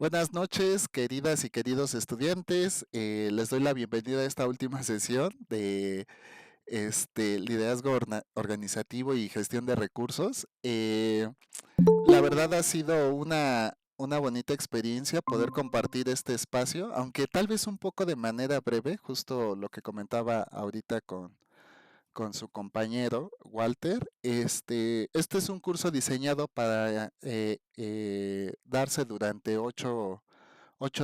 Buenas noches, queridas y queridos estudiantes. Les doy la bienvenida a esta última sesión de liderazgo organizativo y gestión de recursos. La verdad ha sido una bonita experiencia poder compartir este espacio, aunque tal vez un poco de manera breve, justo lo que comentaba ahorita con su compañero Walter. Este es un curso diseñado para darse durante 8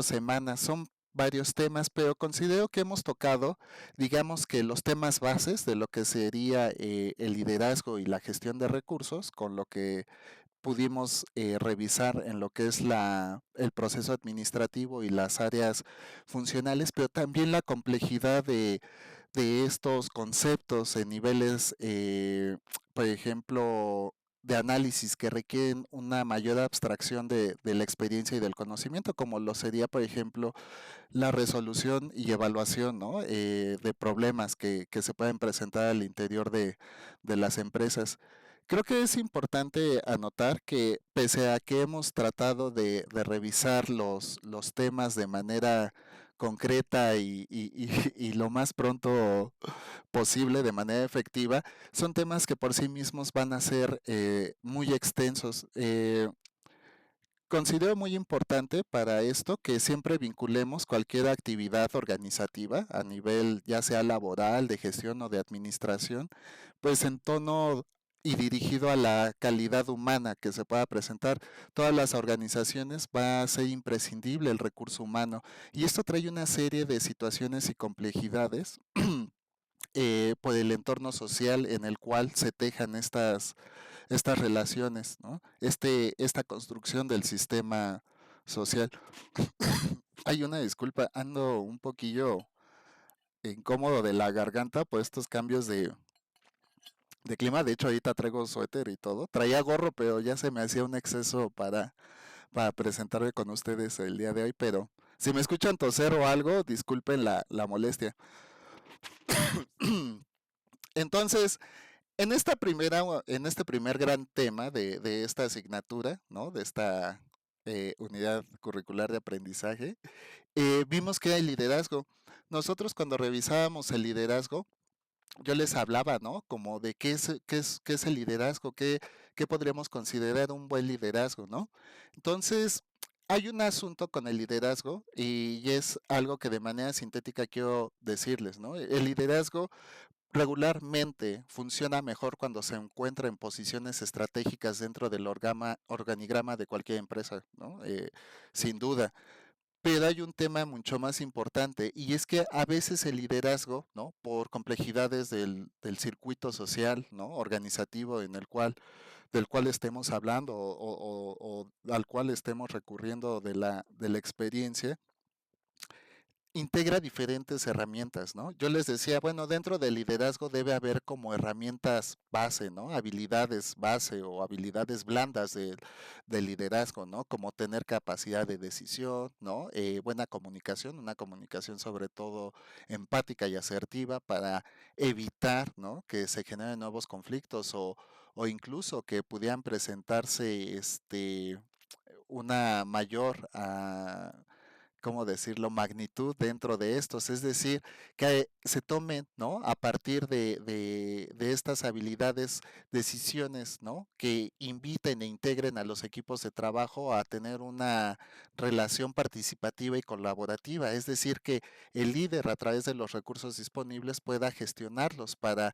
semanas. Son varios temas, pero considero que hemos tocado, digamos que los temas bases de lo que sería el liderazgo y la gestión de recursos, con lo que pudimos revisar en lo que es el proceso administrativo y las áreas funcionales, pero también la complejidad de estos conceptos en niveles, por ejemplo, de análisis que requieren una mayor abstracción de la experiencia y del conocimiento, como lo sería, por ejemplo, la resolución y evaluación, ¿no? De problemas que se pueden presentar al interior de las empresas. Creo que es importante anotar que pese a que hemos tratado de revisar los temas de manera concreta y lo más pronto posible, de manera efectiva, son temas que por sí mismos van a ser muy extensos. Considero muy importante para esto que siempre vinculemos cualquier actividad organizativa a nivel ya sea laboral, de gestión o de administración, pues en tono y dirigido a la calidad humana que se pueda presentar. Todas las organizaciones va a ser imprescindible el recurso humano y esto trae una serie de situaciones y complejidades por el entorno social en el cual se tejan estas relaciones, ¿no? Esta construcción del sistema social. Hay una disculpa, ando un poquillo incómodo de la garganta por estos cambios de clima. De hecho, ahorita traigo suéter y todo. Traía gorro, pero ya se me hacía un exceso para presentarme con ustedes el día de hoy. Pero si me escuchan toser o algo, disculpen la molestia. Entonces, en este primer gran tema de esta asignatura, ¿no? De esta unidad curricular de aprendizaje, vimos que era el liderazgo. Nosotros cuando revisábamos el liderazgo, yo les hablaba, ¿no? Como de qué es el liderazgo, qué podríamos considerar un buen liderazgo, ¿no? Entonces, hay un asunto con el liderazgo y es algo que de manera sintética quiero decirles, ¿no? El liderazgo regularmente funciona mejor cuando se encuentra en posiciones estratégicas dentro del organigrama de cualquier empresa, ¿no? Sin duda. Pero hay un tema mucho más importante y es que a veces el liderazgo, ¿no? Por complejidades del circuito social, ¿no? Organizativo del cual estemos hablando o al cual estemos recurriendo de la experiencia, integra diferentes herramientas, ¿no? Yo les decía, bueno, dentro del liderazgo debe haber como herramientas base, ¿no? Habilidades base o habilidades blandas del liderazgo, ¿no? Como tener capacidad de decisión, ¿no? Buena comunicación, una comunicación sobre todo empática y asertiva para evitar, ¿no? Que se generen nuevos conflictos o incluso que pudieran presentarse, una mayor ¿cómo decirlo?, magnitud dentro de estos, es decir, que se tomen, ¿no? A partir de estas habilidades, decisiones, ¿no? Que inviten e integren a los equipos de trabajo a tener una relación participativa y colaborativa, es decir, que el líder a través de los recursos disponibles pueda gestionarlos para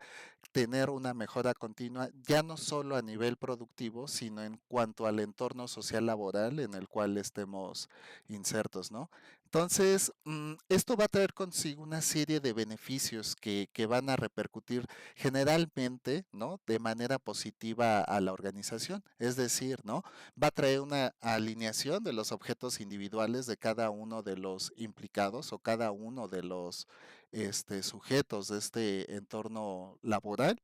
tener una mejora continua, ya no solo a nivel productivo, sino en cuanto al entorno social laboral en el cual estemos insertos, ¿no? Entonces, esto va a traer consigo una serie de beneficios que van a repercutir generalmente, ¿no? De manera positiva a la organización. Es decir, ¿no? Va a traer una alineación de los objetos individuales de cada uno de los implicados o cada uno de los sujetos de este entorno laboral.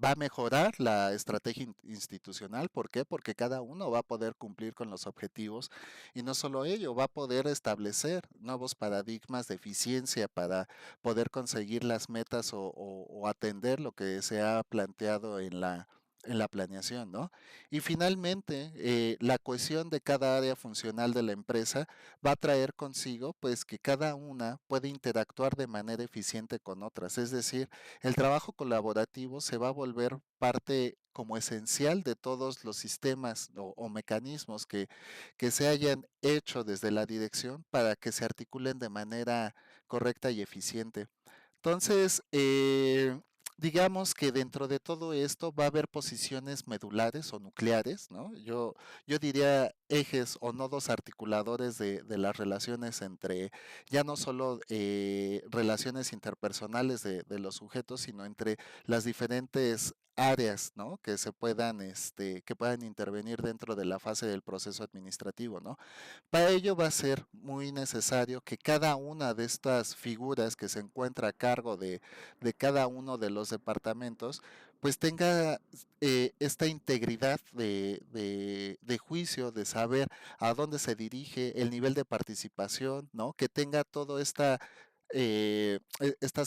Va a mejorar la estrategia institucional. ¿Por qué? Porque cada uno va a poder cumplir con los objetivos y no solo ello, va a poder establecer nuevos paradigmas de eficiencia para poder conseguir las metas o atender lo que se ha planteado en la planeación, ¿no? Y finalmente, la cohesión de cada área funcional de la empresa va a traer consigo, pues, que cada una puede interactuar de manera eficiente con otras. Es decir, el trabajo colaborativo se va a volver parte como esencial de todos los sistemas o mecanismos que se hayan hecho desde la dirección para que se articulen de manera correcta y eficiente. Entonces, digamos que dentro de todo esto va a haber posiciones medulares o nucleares, ¿no? Yo diría ejes o nodos articuladores de las relaciones entre, ya no solo relaciones interpersonales de los sujetos, sino entre las diferentes áreas, ¿no? Que se puedan, que puedan intervenir dentro de la fase del proceso administrativo, ¿no? Para ello va a ser muy necesario que cada una de estas figuras que se encuentra a cargo de cada uno de los departamentos, pues tenga esta integridad de juicio, de saber a dónde se dirige, el nivel de participación, ¿no? Que tenga todo estas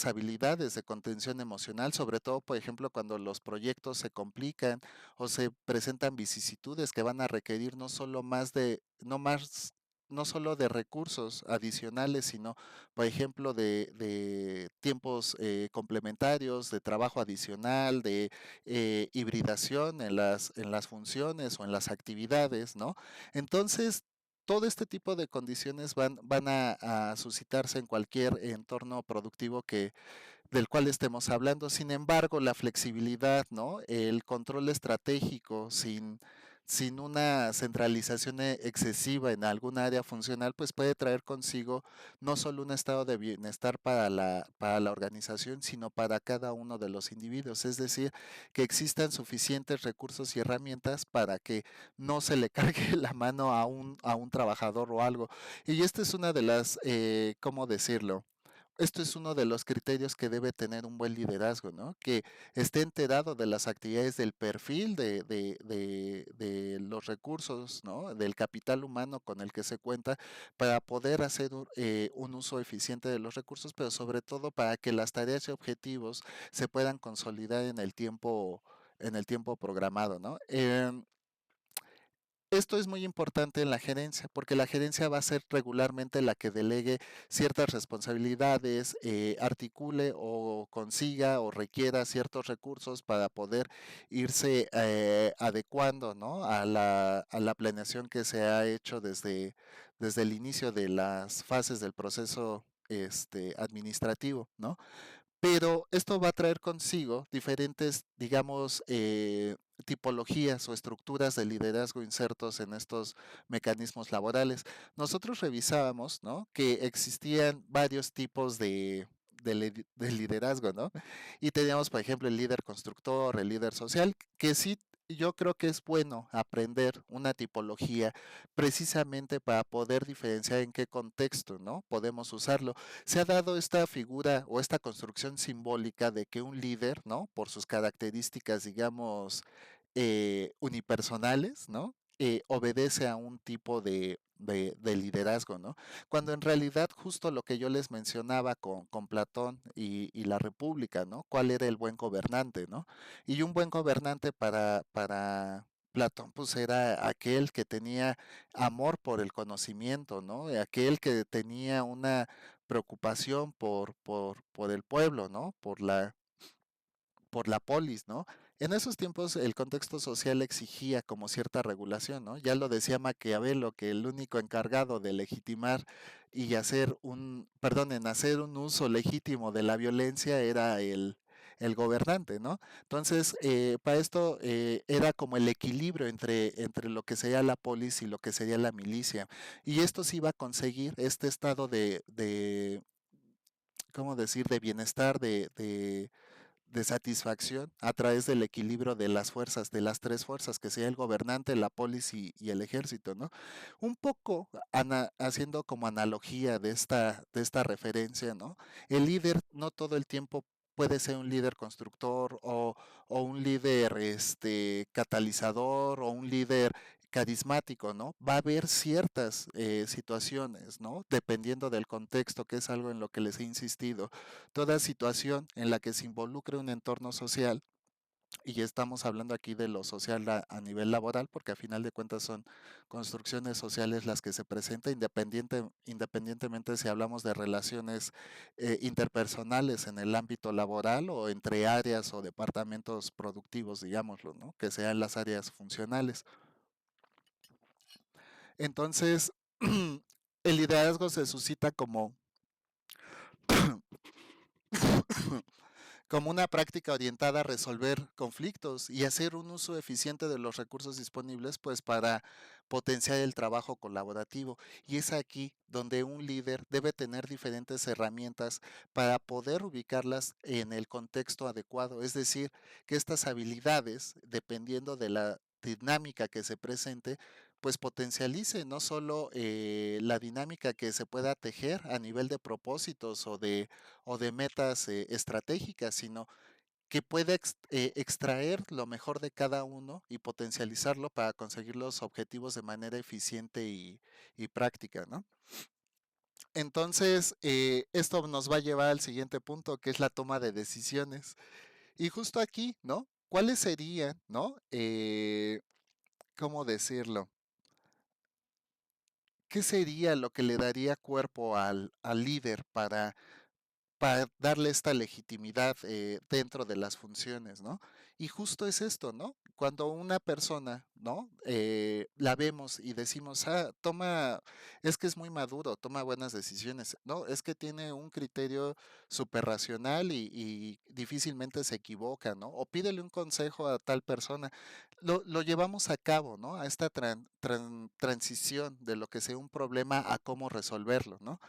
habilidades de contención emocional, sobre todo, por ejemplo, cuando los proyectos se complican o se presentan vicisitudes que van a requerir no solo no solo de recursos adicionales, sino, por ejemplo, de tiempos complementarios, de trabajo adicional, de hibridación en las funciones o en las actividades, ¿no? Entonces, todo este tipo de condiciones van a suscitarse en cualquier entorno productivo del cual estemos hablando. Sin embargo, la flexibilidad, ¿no? El control estratégico sin una centralización excesiva en algún área funcional, pues puede traer consigo no solo un estado de bienestar para la organización, sino para cada uno de los individuos. Es decir, que existan suficientes recursos y herramientas para que no se le cargue la mano a un trabajador o algo. Y esta es una de las, ¿cómo decirlo? Esto es uno de los criterios que debe tener un buen liderazgo, ¿no? Que esté enterado de las actividades del perfil de los recursos, ¿no? Del capital humano con el que se cuenta para poder hacer un uso eficiente de los recursos, pero sobre todo para que las tareas y objetivos se puedan consolidar en el tiempo programado, ¿no? Esto es muy importante en la gerencia, porque la gerencia va a ser regularmente la que delegue ciertas responsabilidades, articule o consiga o requiera ciertos recursos para poder irse adecuando, ¿no? A la planeación que se ha hecho desde el inicio de las fases del proceso administrativo, ¿no? Pero esto va a traer consigo diferentes, digamos, tipologías o estructuras de liderazgo insertos en estos mecanismos laborales. Nosotros revisábamos, ¿no? Que existían varios tipos de liderazgo, ¿no? Y teníamos, por ejemplo, el líder constructor, el líder social, que sí, yo creo que es bueno aprender una tipología precisamente para poder diferenciar en qué contexto, ¿no? Podemos usarlo. Se ha dado esta figura o esta construcción simbólica de que un líder, ¿no? Por sus características, digamos, unipersonales, ¿no? Obedece a un tipo de liderazgo, ¿no? Cuando en realidad justo lo que yo les mencionaba con Platón y la República, ¿no? ¿Cuál era el buen gobernante, ¿no? Y un buen gobernante para Platón, pues era aquel que tenía amor por el conocimiento, ¿no? Aquel que tenía una preocupación por el pueblo, ¿no? Por la polis, ¿no? En esos tiempos el contexto social exigía como cierta regulación, ¿no? Ya lo decía Maquiavelo, que el único encargado de legitimar y en hacer un uso legítimo de la violencia era el gobernante, ¿no? Entonces, para esto era como el equilibrio entre lo que sería la polis y lo que sería la milicia. Y esto se iba a conseguir, este estado ¿cómo decir?, de bienestar, de satisfacción a través del equilibrio de las fuerzas, de las tres fuerzas, que sea el gobernante, la polis y el ejército, ¿no? Un poco haciendo como analogía de esta referencia, ¿no? El líder no todo el tiempo puede ser un líder constructor o un líder catalizador o un líder carismático, ¿no? Va a haber ciertas situaciones, ¿no? Dependiendo del contexto, que es algo en lo que les he insistido, toda situación en la que se involucre un entorno social Y estamos hablando aquí de lo social a nivel laboral, porque a final de cuentas son construcciones sociales las que se presentan, independientemente si hablamos de relaciones interpersonales en el ámbito laboral o entre áreas o departamentos productivos, digámoslo, ¿no? Que sean las áreas funcionales. Entonces, el liderazgo se suscita como como una práctica orientada a resolver conflictos y hacer un uso eficiente de los recursos disponibles, pues para potenciar el trabajo colaborativo. Y es aquí donde un líder debe tener diferentes herramientas para poder ubicarlas en el contexto adecuado. Es decir, que estas habilidades, dependiendo de la dinámica que se presente, pues potencialice no solo la dinámica que se pueda tejer a nivel de propósitos o de metas estratégicas, sino que pueda extraer lo mejor de cada uno y potencializarlo para conseguir los objetivos de manera eficiente y práctica, ¿no? Entonces, esto nos va a llevar al siguiente punto, que es la toma de decisiones. Y justo aquí, ¿no? ¿Cuáles serían, ¿no? ¿Cómo decirlo? ¿Qué sería lo que le daría cuerpo al líder para darle esta legitimidad dentro de las funciones, ¿no? Y justo es esto, ¿no? Cuando una persona, ¿no? La vemos y decimos, es que es muy maduro, toma buenas decisiones, ¿no? Es que tiene un criterio súper racional y difícilmente se equivoca, ¿no? O pídele un consejo a tal persona. Lo llevamos a cabo, ¿no? A esta transición de lo que sea un problema a cómo resolverlo, ¿no?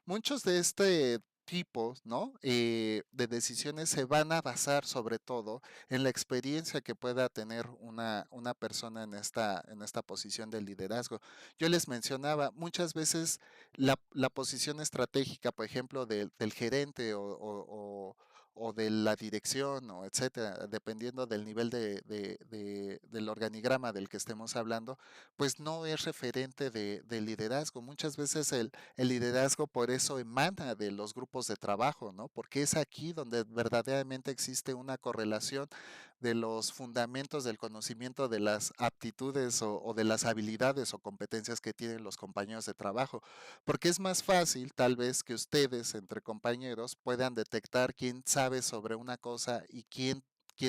Muchos de tipos, ¿no? De decisiones se van a basar sobre todo en la experiencia que pueda tener una persona en esta posición de liderazgo. Yo les mencionaba, muchas veces la posición estratégica, por ejemplo, del gerente o de la dirección, o etcétera, dependiendo del nivel del organigrama del que estemos hablando, pues no es referente de liderazgo. Muchas veces el liderazgo por eso emana de los grupos de trabajo, ¿no? Porque es aquí donde verdaderamente existe una correlación de los fundamentos del conocimiento de las aptitudes o de las habilidades o competencias que tienen los compañeros de trabajo. Porque es más fácil, tal vez, que ustedes entre compañeros puedan detectar quién sabe sobre una cosa y quién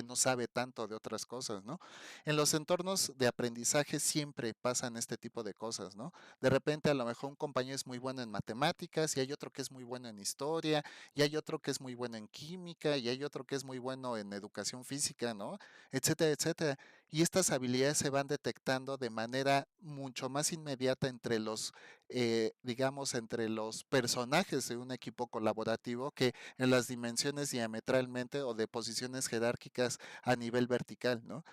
no sabe tanto de otras cosas, ¿no? En los entornos de aprendizaje siempre pasan este tipo de cosas, ¿no? De repente a lo mejor un compañero es muy bueno en matemáticas y hay otro que es muy bueno en historia y hay otro que es muy bueno en química y hay otro que es muy bueno en educación física, ¿no? Etcétera, etcétera. Y estas habilidades se van detectando de manera mucho más inmediata entre digamos, entre los personajes de un equipo colaborativo que en las dimensiones diametralmente o de posiciones jerárquicas a nivel vertical, ¿no?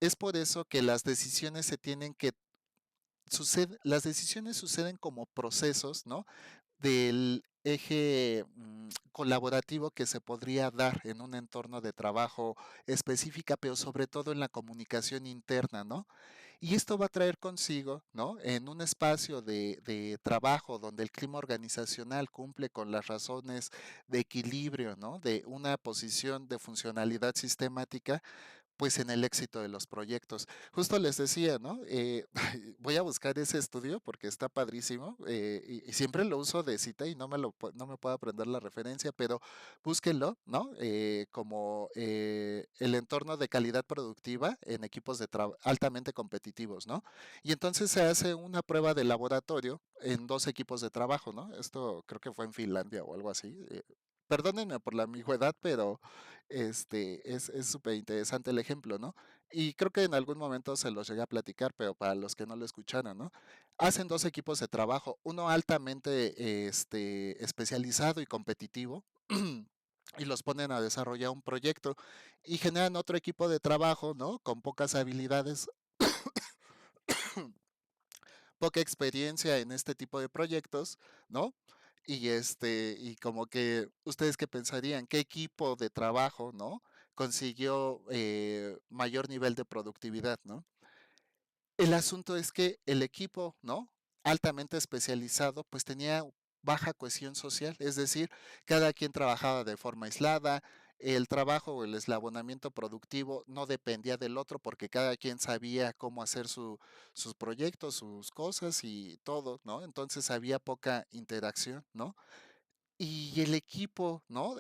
Es por eso que las decisiones suceden como procesos, ¿no? Del eje colaborativo que se podría dar en un entorno de trabajo específica, pero sobre todo en la comunicación interna, ¿no? Y esto va a traer consigo, ¿no? En un espacio de trabajo donde el clima organizacional cumple con las razones de equilibrio, ¿no? De una posición de funcionalidad sistemática, pues en el éxito de los proyectos. Justo les decía, ¿no? Voy a buscar ese estudio porque está padrísimo y siempre lo uso de cita y no me puedo aprender la referencia, pero búsquenlo, ¿no? Como el entorno de calidad productiva en equipos de trabajo altamente competitivos, ¿no? Y entonces se hace una prueba de laboratorio en dos equipos de trabajo, ¿no? Esto creo que fue en Finlandia o algo así. Perdónenme por la ambigüedad, pero es súper interesante el ejemplo, ¿no? Y creo que en algún momento se los llegué a platicar, pero para los que no lo escucharon, ¿no? Hacen dos equipos de trabajo, uno altamente especializado y competitivo, y los ponen a desarrollar un proyecto, y generan otro equipo de trabajo, ¿no? Con pocas habilidades, poca experiencia en este tipo de proyectos, ¿no? Y como que ustedes qué pensarían, ¿qué equipo de trabajo, ¿no? Consiguió mayor nivel de productividad, ¿no? El asunto es que el equipo, ¿no? Altamente especializado, pues tenía baja cohesión social, es decir, cada quien trabajaba de forma aislada, el trabajo o el eslabonamiento productivo no dependía del otro porque cada quien sabía cómo hacer sus proyectos, sus cosas y todo, ¿no? Entonces había poca interacción, ¿no? Y el equipo, ¿no?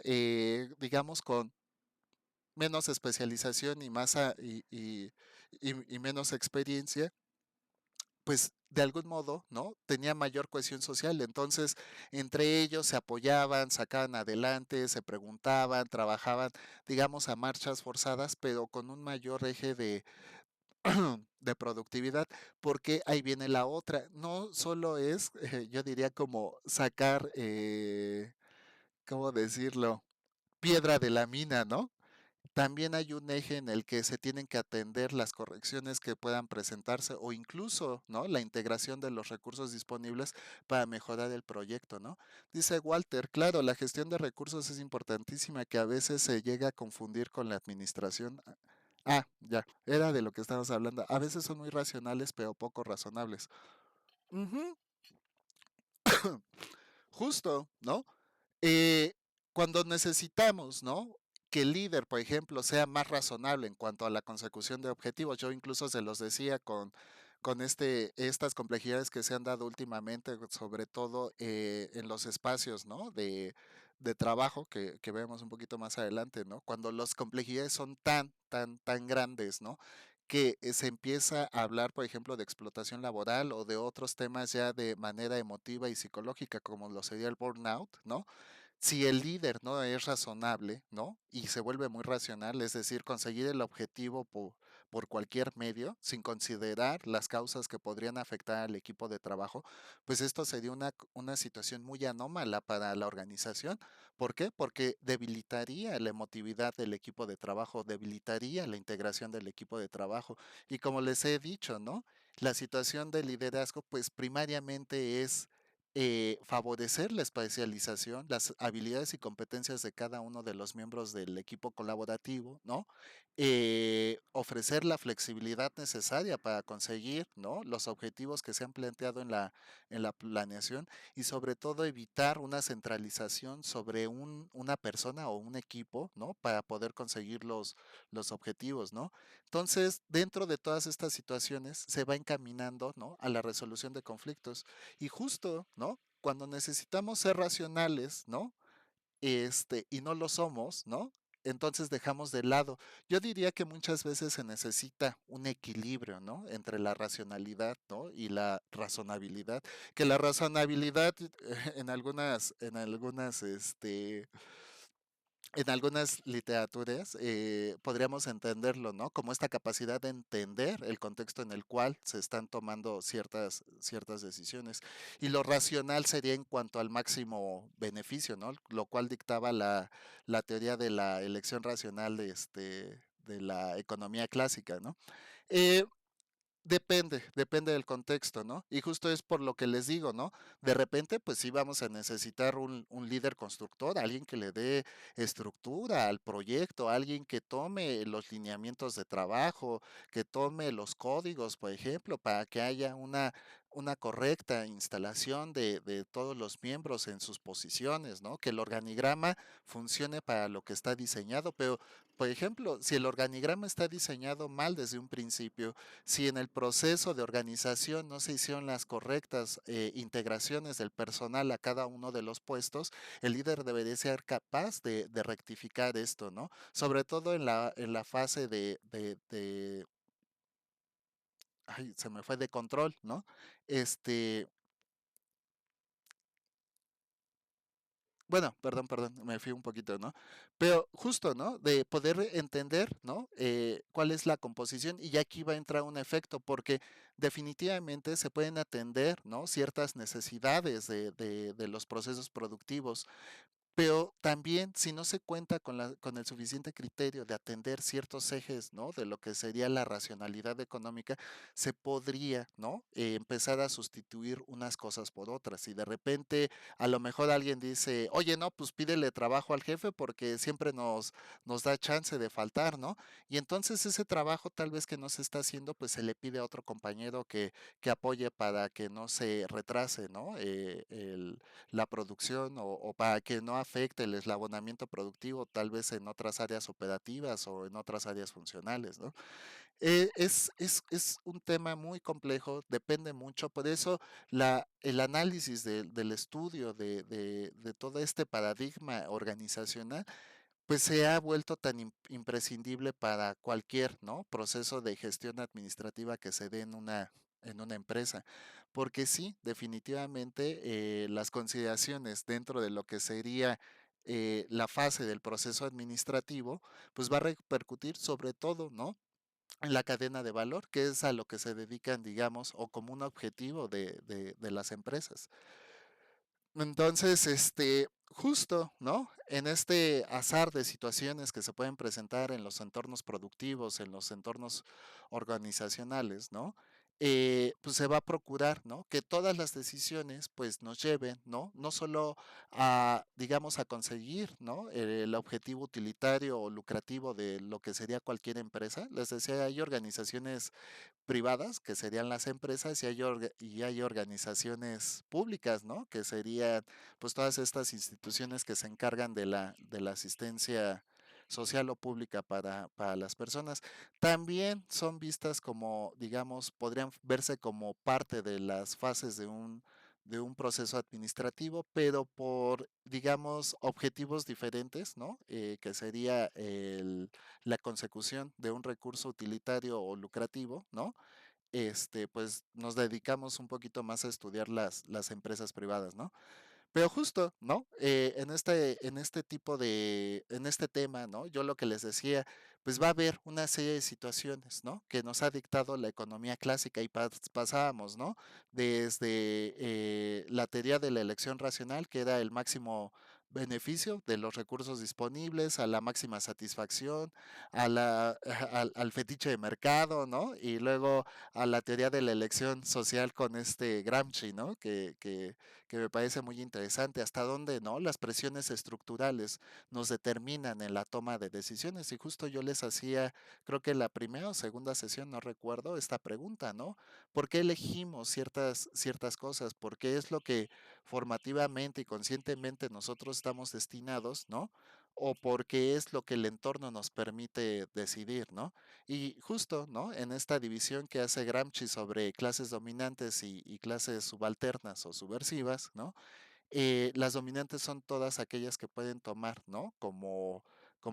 Digamos, con menos especialización y más y menos experiencia, pues de algún modo, ¿no? Tenía mayor cohesión social. Entonces, entre ellos se apoyaban, sacaban adelante, se preguntaban, trabajaban, digamos, a marchas forzadas, pero con un mayor eje de productividad, porque ahí viene la otra. No solo es, yo diría, como sacar, ¿cómo decirlo? Piedra de la mina, ¿no? También hay un eje en el que se tienen que atender las correcciones que puedan presentarse o incluso, ¿no? La integración de los recursos disponibles para mejorar el proyecto, ¿no? Dice Walter, claro, la gestión de recursos es importantísima que a veces se llega a confundir con la administración. Ya, era de lo que estábamos hablando. A veces son muy racionales, pero poco razonables. Ujú, justo, ¿no? Eh, Cuando necesitamos, ¿no? Que el líder, por ejemplo, sea más razonable en cuanto a la consecución de objetivos. Yo incluso se los decía con estas complejidades que se han dado últimamente, sobre todo en los espacios, ¿no? De trabajo que vemos un poquito más adelante, ¿no? Cuando las complejidades son tan grandes, ¿no? Que se empieza a hablar, por ejemplo, de explotación laboral o de otros temas ya de manera emotiva y psicológica, como lo sería el burnout, ¿no? Si el líder no es razonable, ¿no? Y se vuelve muy racional, es decir, conseguir el objetivo por cualquier medio, sin considerar las causas que podrían afectar al equipo de trabajo, pues esto sería una situación muy anómala para la organización. ¿Por qué? Porque debilitaría la emotividad del equipo de trabajo, debilitaría la integración del equipo de trabajo. Y como les he dicho, ¿no? La situación de liderazgo, pues primariamente es favorecer la especialización, las habilidades y competencias de cada uno de los miembros del equipo colaborativo, ¿no? Ofrecer la flexibilidad necesaria para conseguir, ¿no? Los objetivos que se han planteado en la planeación y sobre todo evitar una centralización sobre una persona o un equipo, ¿no? Para poder conseguir los objetivos, ¿no? Entonces, dentro de todas estas situaciones se va encaminando, ¿no? A la resolución de conflictos. Y justo, ¿no? Cuando necesitamos ser racionales, ¿no? Y no lo somos, ¿no? Entonces dejamos de lado. Yo diría que muchas veces se necesita un equilibrio, ¿no? Entre la racionalidad, ¿no? Y la razonabilidad. Que la razonabilidad en algunas literaturas podríamos entenderlo, ¿no? Como esta capacidad de entender el contexto en el cual se están tomando ciertas decisiones. Y lo racional sería en cuanto al máximo beneficio, ¿no? Lo cual dictaba la teoría de la elección racional de la economía clásica, ¿no? Eh, depende del contexto, ¿no? Y justo es por lo que les digo, ¿no? De repente, pues sí vamos a necesitar un líder constructor, alguien que le dé estructura al proyecto, alguien que tome los lineamientos de trabajo, que tome los códigos, por ejemplo, para que haya una correcta instalación de todos los miembros en sus posiciones, ¿no? Que el organigrama funcione para lo que está diseñado, pero, por ejemplo, si el organigrama está diseñado mal desde un principio, si en el proceso de organización no se hicieron las correctas integraciones del personal a cada uno de los puestos, el líder debería ser capaz de rectificar esto, ¿no? Sobre todo en la fase ay, se me fue de control, ¿no? Este, Bueno, perdón, me fui un poquito, ¿no? Pero justo, ¿no? De poder entender, ¿no? Cuál es la composición y ya aquí va a entrar un efecto, porque definitivamente se pueden atender, ¿no? Ciertas necesidades de los procesos productivos, pero también, si no se cuenta con el suficiente criterio de atender ciertos ejes, ¿no? De lo que sería la racionalidad económica, se podría, ¿no? Empezar a sustituir unas cosas por otras. Y de repente, a lo mejor alguien dice, oye, no, pues pídele trabajo al jefe porque siempre nos da chance de faltar, ¿no? Y entonces ese trabajo tal vez que no se está haciendo, pues se le pide a otro compañero que apoye para que no se retrase, ¿no? La producción o para que no afecta el eslabonamiento productivo, tal vez en otras áreas operativas o en otras áreas funcionales, ¿no? Es un tema muy complejo, depende mucho, por eso el análisis del estudio de todo este paradigma organizacional pues se ha vuelto tan imprescindible para cualquier, ¿no? Proceso de gestión administrativa que se dé en una empresa. Porque sí, definitivamente las consideraciones dentro de lo que sería la fase del proceso administrativo, pues va a repercutir sobre todo, ¿no? En la cadena de valor, que es a lo que se dedican, digamos, o como un objetivo de las empresas. Entonces, justo, ¿no? En este azar de situaciones que se pueden presentar en los entornos productivos, en los entornos organizacionales, ¿no? Pues se va a procurar, ¿no? Que todas las decisiones, pues, nos lleven, ¿no? No solo a, digamos, a conseguir, ¿no? El objetivo utilitario o lucrativo de lo que sería cualquier empresa. Les decía, hay organizaciones privadas, que serían las empresas, y hay organizaciones públicas, ¿no? Que serían pues todas estas instituciones que se encargan de la asistencia social o pública para las personas. También son vistas como, digamos, podrían verse como parte de las fases de un proceso administrativo, pero por, digamos, objetivos diferentes, ¿no? Que sería la consecución de un recurso utilitario o lucrativo, ¿no? Pues nos dedicamos un poquito más a estudiar las empresas privadas, ¿no? Pero justo, ¿no? En este tipo en este tema, ¿no? Yo lo que les decía, pues va a haber una serie de situaciones, ¿no? Que nos ha dictado la economía clásica y pasábamos, ¿no? Desde la teoría de la elección racional, que era el máximo beneficio de los recursos disponibles, a la máxima satisfacción, al fetiche de mercado, ¿no? Y luego a la teoría de la elección social con este Gramsci, ¿no? Que me parece muy interesante, hasta dónde, ¿no? Las presiones estructurales nos determinan en la toma de decisiones. Y justo yo les hacía, creo que la primera o segunda sesión, no recuerdo, esta pregunta, ¿no? ¿Por qué elegimos ciertas cosas? ¿Por qué es lo que formativamente y conscientemente nosotros estamos destinados, ¿no? O porque es lo que el entorno nos permite decidir, ¿no? Y justo, ¿no? En esta división que hace Gramsci sobre clases dominantes y clases subalternas o subversivas, ¿no? Las dominantes son todas aquellas que pueden tomar, ¿no? Como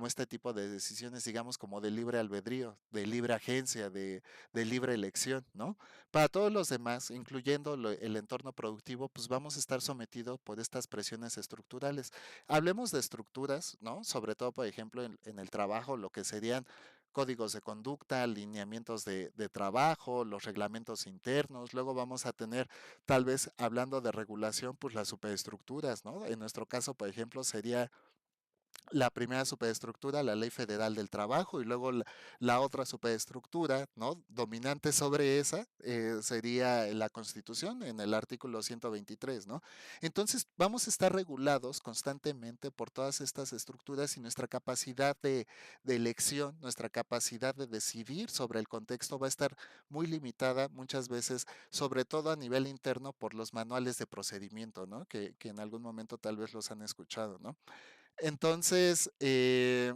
este tipo de decisiones, digamos, como de libre albedrío, de libre agencia, de libre elección, ¿no? Para todos los demás, incluyendo el entorno productivo, pues vamos a estar sometidos por estas presiones estructurales. Hablemos de estructuras, ¿no? Sobre todo, por ejemplo, en el trabajo, lo que serían códigos de conducta, alineamientos de trabajo, los reglamentos internos. Luego vamos a tener tal vez hablando de regulación, pues las superestructuras, ¿no? En nuestro caso, por ejemplo, sería la primera superestructura, la Ley Federal del Trabajo, y luego la otra superestructura, ¿no? Dominante sobre esa, sería la Constitución en el artículo 123, ¿no? Entonces, vamos a estar regulados constantemente por todas estas estructuras y nuestra capacidad de elección, nuestra capacidad de decidir sobre el contexto va a estar muy limitada muchas veces, sobre todo a nivel interno, por los manuales de procedimiento, ¿no? Que en algún momento tal vez los han escuchado, ¿no? Entonces, es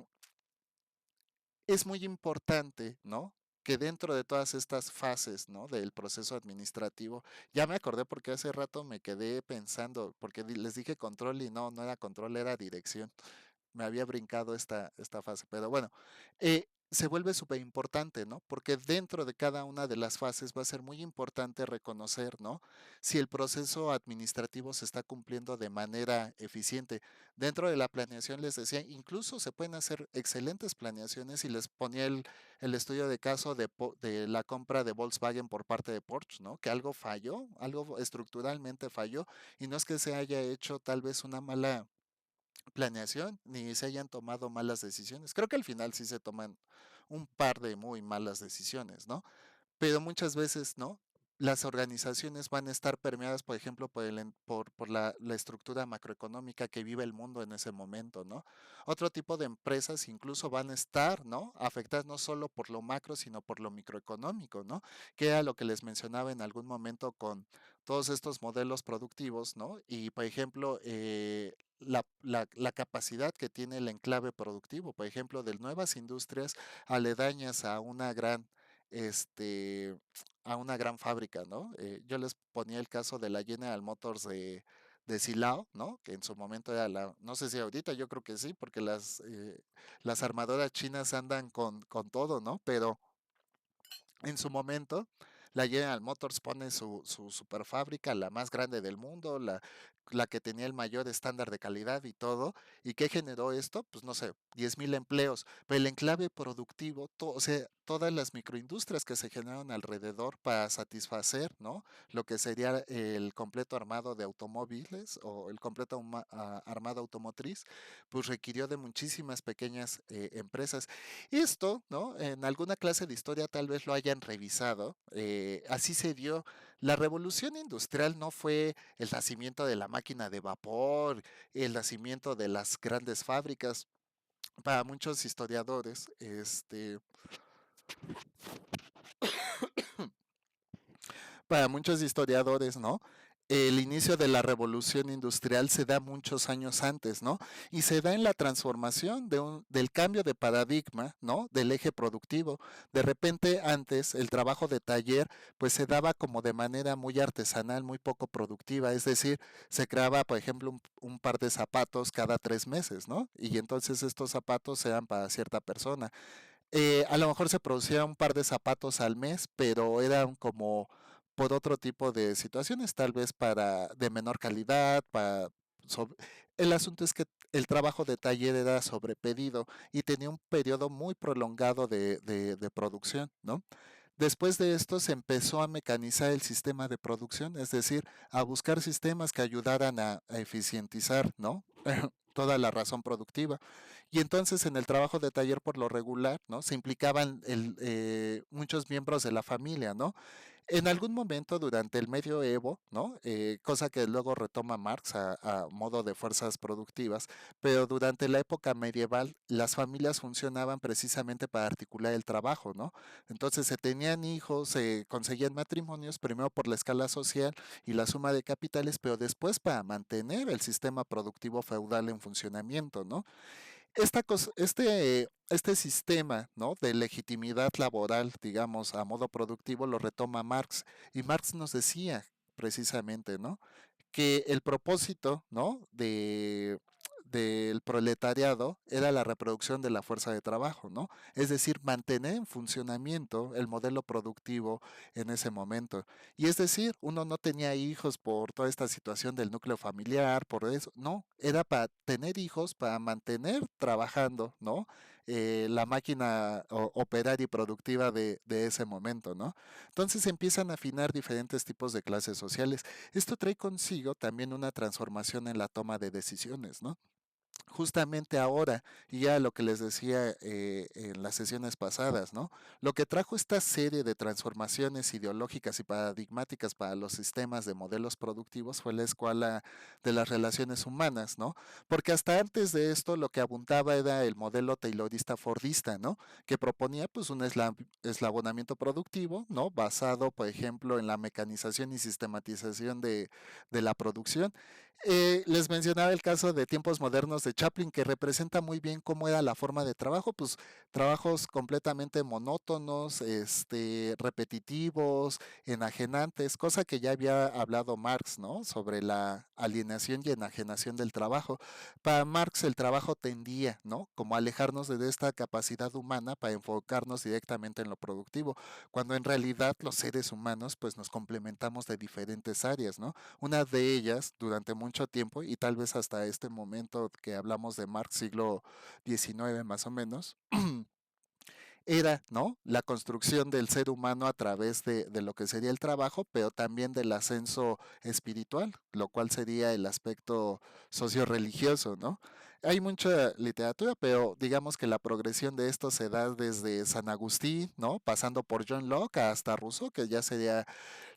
muy importante, ¿no? Que dentro de todas estas fases, ¿no? Del proceso administrativo, ya me acordé porque hace rato me quedé pensando, porque les dije control y no era control, era dirección. Me había brincado esta fase, pero bueno, se vuelve súper importante, ¿no? Porque dentro de cada una de las fases va a ser muy importante reconocer, ¿no? Si el proceso administrativo se está cumpliendo de manera eficiente. Dentro de la planeación les decía, incluso se pueden hacer excelentes planeaciones y les ponía el estudio de caso de la compra de Volkswagen por parte de Porsche, ¿no? Que algo falló, algo estructuralmente falló y no es que se haya hecho tal vez una mala planeación ni se hayan tomado malas decisiones. Creo que al final sí se toman un par de muy malas decisiones, ¿no? Pero muchas veces, ¿no? Las organizaciones van a estar permeadas, por ejemplo, por la estructura macroeconómica que vive el mundo en ese momento, ¿no? Otro tipo de empresas incluso van a estar, ¿no? Afectadas no solo por lo macro, sino por lo microeconómico, ¿no? Que era lo que les mencionaba en algún momento con todos estos modelos productivos, ¿no? Y, por ejemplo, la capacidad que tiene el enclave productivo, por ejemplo, de nuevas industrias aledañas este, a una gran fábrica, ¿no? Yo les ponía el caso de la General Motors de Silao, ¿no? Que en su momento era no sé si ahorita, yo creo que sí, porque las armadoras chinas andan con todo, ¿no? Pero en su momento, la General Motors pone su super fábrica, la más grande del mundo, la que tenía el mayor estándar de calidad y todo. ¿Y qué generó esto? Pues no sé, 10,000 empleos. Pero el enclave productivo, o sea, todas las microindustrias que se generaron alrededor para satisfacer, ¿no? Lo que sería el completo armado de automóviles o el completo armado automotriz, pues requirió de muchísimas pequeñas empresas. Esto, ¿no? En alguna clase de historia tal vez lo hayan revisado. Así se dio. La revolución industrial no fue el nacimiento de la máquina de vapor, el nacimiento de las grandes fábricas. Para muchos historiadores, para muchos historiadores, ¿no? El inicio de la revolución industrial se da muchos años antes, ¿no? Y se da en la transformación del cambio de paradigma, ¿no? Del eje productivo. De repente, antes, el trabajo de taller, pues se daba como de manera muy artesanal, muy poco productiva. Es decir, se creaba, por ejemplo, un par de zapatos cada 3 meses, ¿no? Y entonces estos zapatos eran para cierta persona. A lo mejor se producía un par de zapatos al mes, pero eran como por otro tipo de situaciones, tal vez para de menor calidad, sob- el asunto es que el trabajo de taller era sobrepedido y tenía un periodo muy prolongado de producción, ¿no? Después de esto se empezó a mecanizar el sistema de producción, es decir, a buscar sistemas que ayudaran a eficientizar, ¿no? Toda la razón productiva. Y entonces en el trabajo de taller por lo regular, ¿no? Se implicaban muchos miembros de la familia, ¿no? En algún momento durante el medioevo, ¿no? Cosa que luego retoma Marx a modo de fuerzas productivas, pero durante la época medieval las familias funcionaban precisamente para articular el trabajo, ¿no? Entonces se tenían hijos, se conseguían matrimonios, primero por la escala social y la suma de capitales, pero después para mantener el sistema productivo feudal en funcionamiento, ¿no? Este sistema, ¿no? De legitimidad laboral, digamos, a modo productivo, lo retoma Marx. Y Marx nos decía precisamente, ¿no? Que el propósito, ¿no? Del proletariado era la reproducción de la fuerza de trabajo, ¿no? Es decir, mantener en funcionamiento el modelo productivo en ese momento. Y es decir, uno no tenía hijos por toda esta situación del núcleo familiar, por eso, no, era para tener hijos, para mantener trabajando, ¿no? La máquina operaria y productiva de ese momento, ¿no? Entonces empiezan a afinar diferentes tipos de clases sociales. Esto trae consigo también una transformación en la toma de decisiones, ¿no? Justamente ahora, y ya lo que les decía en las sesiones pasadas, ¿no? Lo que trajo esta serie de transformaciones ideológicas y paradigmáticas para los sistemas de modelos productivos fue la escuela de las relaciones humanas, ¿no? Porque hasta antes de esto lo que abundaba era el modelo taylorista fordista, ¿no? Que proponía pues un eslabonamiento productivo, ¿no? Basado, por ejemplo, en la mecanización y sistematización de la producción. Les mencionaba el caso de Tiempos Modernos de Chaplin, que representa muy bien cómo era la forma de trabajo, pues trabajos completamente monótonos, repetitivos, enajenantes, cosa que ya había hablado Marx, ¿no? Sobre la alienación y enajenación del trabajo. Para Marx el trabajo tendía, ¿no? Como a alejarnos de esta capacidad humana para enfocarnos directamente en lo productivo, cuando en realidad los seres humanos pues nos complementamos de diferentes áreas, ¿no? Una de ellas, durante mucho tiempo, y tal vez hasta este momento que hablamos de Marx, siglo XIX más o menos, era, ¿no? La construcción del ser humano a través de lo que sería el trabajo, pero también del ascenso espiritual, lo cual sería el aspecto socio-religioso, ¿no? Hay mucha literatura, pero digamos que la progresión de esto se da desde San Agustín, ¿no? Pasando por John Locke hasta Rousseau, que ya sería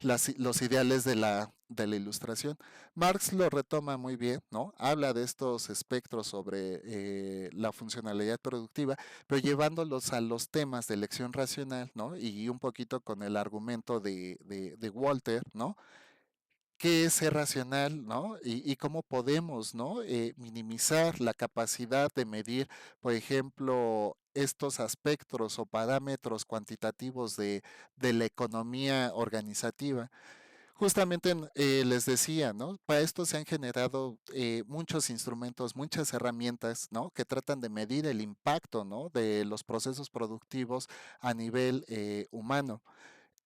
los ideales de la ilustración. Marx lo retoma muy bien, ¿no? Habla de estos espectros sobre la funcionalidad productiva, pero llevándolos a los temas de elección racional, ¿no? Y un poquito con el argumento de Walter, ¿no? qué es ser racional, ¿no? Y cómo podemos, ¿no? Minimizar la capacidad de medir, por ejemplo, estos aspectos o parámetros cuantitativos de la economía organizativa. Justamente les decía, ¿no? Para esto se han generado muchos instrumentos, muchas herramientas, ¿no? Que tratan de medir el impacto, ¿no? De los procesos productivos a nivel humano.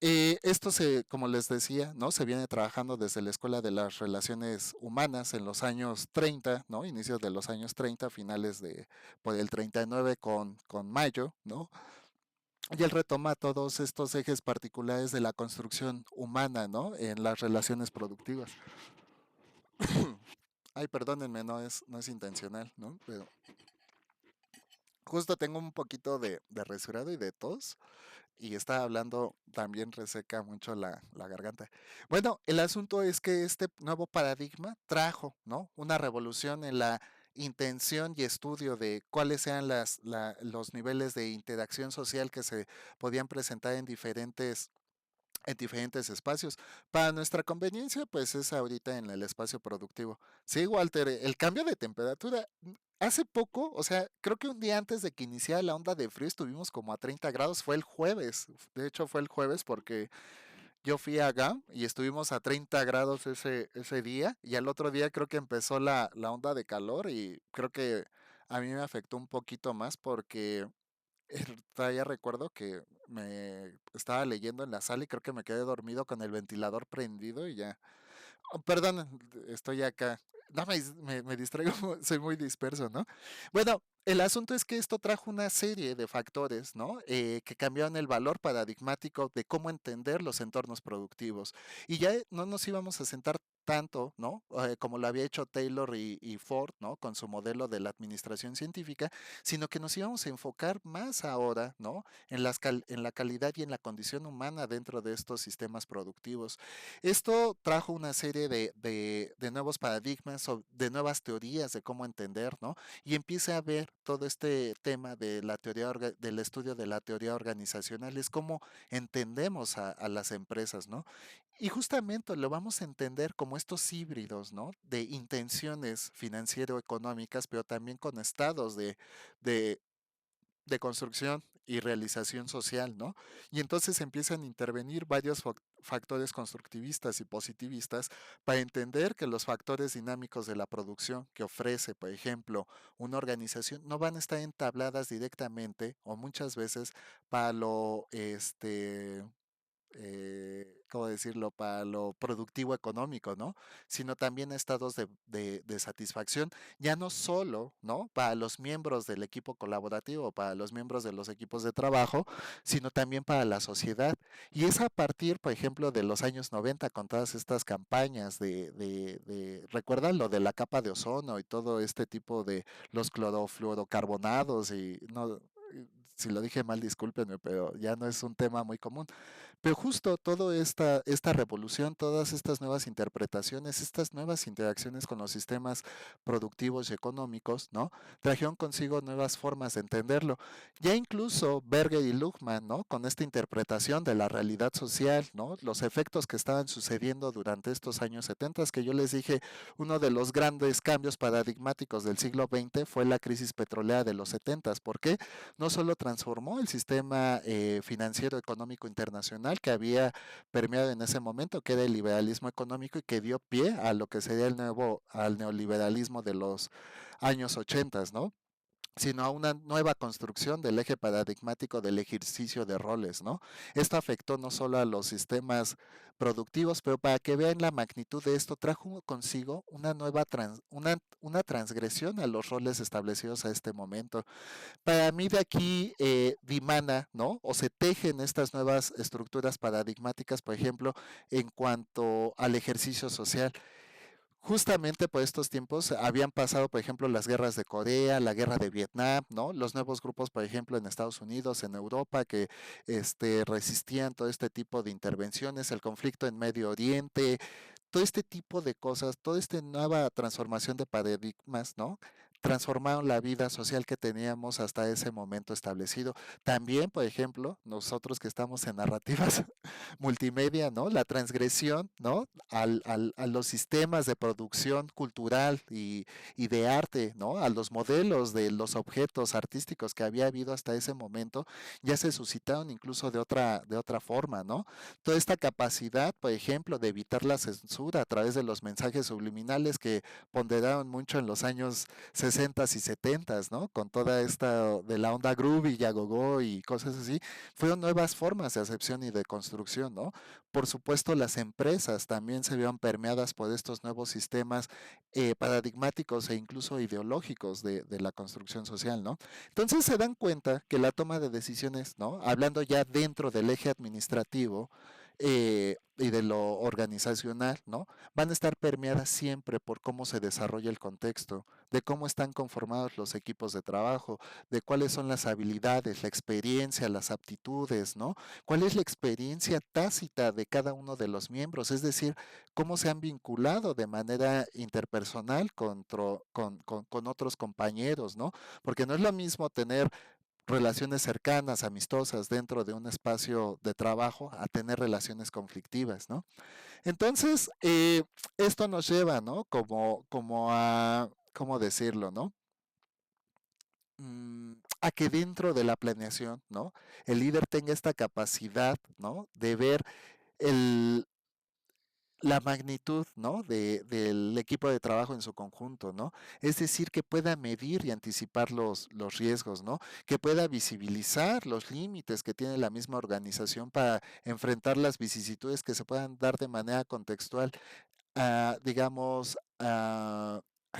Esto como les decía, ¿no? Se viene trabajando desde la Escuela de las Relaciones Humanas en los años 30, ¿no? Inicios de los años 30, finales por el 39 con Mayo, ¿no? Y él retoma todos estos ejes particulares de la construcción humana, ¿no? En las relaciones productivas. Ay, perdónenme, no es intencional, ¿no? Pero justo tengo un poquito de resfriado y de tos. Y está hablando, también reseca mucho la garganta. Bueno, el asunto es que este nuevo paradigma trajo, ¿no? Una revolución en la intención y estudio de cuáles eran los niveles de interacción social que se podían presentar en diferentes espacios. Para nuestra conveniencia, pues es ahorita en el espacio productivo. Sí, Walter, el cambio de temperatura, hace poco, o sea, creo que un día antes de que iniciara la onda de frío estuvimos como a 30 grados, fue el jueves. De hecho, fue el jueves porque yo fui a GAM y estuvimos a 30 grados ese día y al otro día creo que empezó la onda de calor y creo que a mí me afectó un poquito más porque todavía recuerdo que me estaba leyendo en la sala y creo que me quedé dormido con el ventilador prendido y ya. Oh, perdón, estoy acá. No me distraigo, soy muy disperso, ¿no? Bueno, el asunto es que esto trajo una serie de factores, ¿no? Que cambiaron el valor paradigmático de cómo entender los entornos productivos. Y ya no nos íbamos a sentar tanto, ¿no? Como lo había hecho Taylor y Ford, ¿no? Con su modelo de la administración científica, sino que nos íbamos a enfocar más ahora, ¿no? En la calidad y en la condición humana dentro de estos sistemas productivos. Esto trajo una serie de nuevos paradigmas, o de nuevas teorías de cómo entender, ¿no? Y empieza a ver todo este tema de la del estudio de la teoría organizacional, es cómo entendemos a las empresas, ¿no? Y justamente lo vamos a entender como estos híbridos, ¿no? De intenciones financiero-económicas, pero también con estados de de construcción y realización social, ¿no? Y entonces empiezan a intervenir varios factores constructivistas y positivistas para entender que los factores dinámicos de la producción que ofrece, por ejemplo, una organización, no van a estar entabladas directamente o muchas veces para ¿cómo decirlo?, para lo productivo económico, ¿no? Sino también estados de satisfacción, ya no solo, ¿no? Para los miembros del equipo colaborativo, para los miembros de los equipos de trabajo, sino también para la sociedad. Y es a partir, por ejemplo, de los años 90 con todas estas campañas ¿recuerdan lo de la capa de ozono y todo este tipo de los clorofluorocarbonados? Y no, si lo dije mal, discúlpenme, pero ya no es un tema muy común. Pero justo toda esta revolución, todas estas nuevas interpretaciones, estas nuevas interacciones con los sistemas productivos y económicos, ¿no? Trajeron consigo nuevas formas de entenderlo. Ya incluso Berger y Luhmann, ¿no? Con esta interpretación de la realidad social, ¿no? Los efectos que estaban sucediendo durante estos años 70, que yo les dije, uno de los grandes cambios paradigmáticos del siglo XX fue la crisis petrolera de los 70. ¿Por qué? No solo transformó el sistema financiero económico internacional que había permeado en ese momento, que era el liberalismo económico y que dio pie a lo que sería al neoliberalismo de los años 80, ¿no? Sino a una nueva construcción del eje paradigmático del ejercicio de roles, ¿no? Esto afectó no solo a los sistemas productivos, pero para que vean la magnitud de esto, trajo consigo una transgresión a los roles establecidos a este momento. Para mí de aquí dimana, ¿no? O se tejen estas nuevas estructuras paradigmáticas, por ejemplo, en cuanto al ejercicio social. Justamente por estos tiempos habían pasado, por ejemplo, las guerras de Corea, la guerra de Vietnam, ¿no? Los nuevos grupos, por ejemplo, en Estados Unidos, en Europa, que resistían todo este tipo de intervenciones, el conflicto en Medio Oriente, todo este tipo de cosas, toda esta nueva transformación de paradigmas, ¿no? transformaron la vida social que teníamos hasta ese momento establecido. También, por ejemplo, nosotros que estamos en narrativas multimedia, ¿no? La transgresión, ¿no? A los sistemas de producción cultural y de arte, ¿no? A los modelos de los objetos artísticos que había habido hasta ese momento, ya se suscitaron incluso de otra forma, ¿no? Toda esta capacidad, por ejemplo, de evitar la censura a través de los mensajes subliminales que ponderaron mucho en los años 60 y 70, ¿no? Con toda esta de la onda groovy, yagogó y cosas así, fueron nuevas formas de acepción y de construcción, ¿no? Por supuesto, las empresas también se vieron permeadas por estos nuevos sistemas paradigmáticos e incluso ideológicos de la construcción social, ¿no? Entonces se dan cuenta que la toma de decisiones, ¿no? Hablando ya dentro del eje administrativo y de lo organizacional, ¿no? Van a estar permeadas siempre por cómo se desarrolla el contexto, de cómo están conformados los equipos de trabajo, de cuáles son las habilidades, la experiencia, las aptitudes, ¿no? ¿Cuál es la experiencia tácita de cada uno de los miembros? Es decir, cómo se han vinculado de manera interpersonal con otros compañeros, ¿no? Porque no es lo mismo tener relaciones cercanas, amistosas dentro de un espacio de trabajo a tener relaciones conflictivas, ¿no? Entonces, esto nos lleva, ¿no? Como a, ¿cómo decirlo, no? A que dentro de la planeación, ¿no? El líder tenga esta capacidad, ¿no? De ver el, la magnitud, ¿no? Del equipo de trabajo en su conjunto, ¿no? Es decir, que pueda medir y anticipar los riesgos, ¿no? Que pueda visibilizar los límites que tiene la misma organización para enfrentar las vicisitudes que se puedan dar de manera contextual digamos,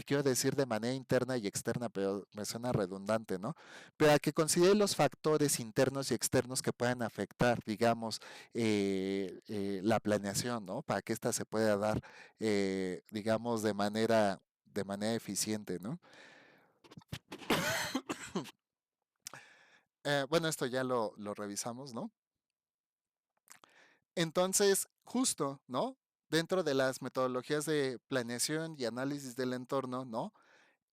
quiero decir de manera interna y externa, pero me suena redundante, ¿no? Pero a que considere los factores internos y externos que puedan afectar, digamos, la planeación, ¿no? Para que ésta se pueda dar, digamos, de manera eficiente, ¿no? Bueno, esto ya lo revisamos, ¿no? Entonces, justo, ¿no? Dentro de las metodologías de planeación y análisis del entorno, ¿no?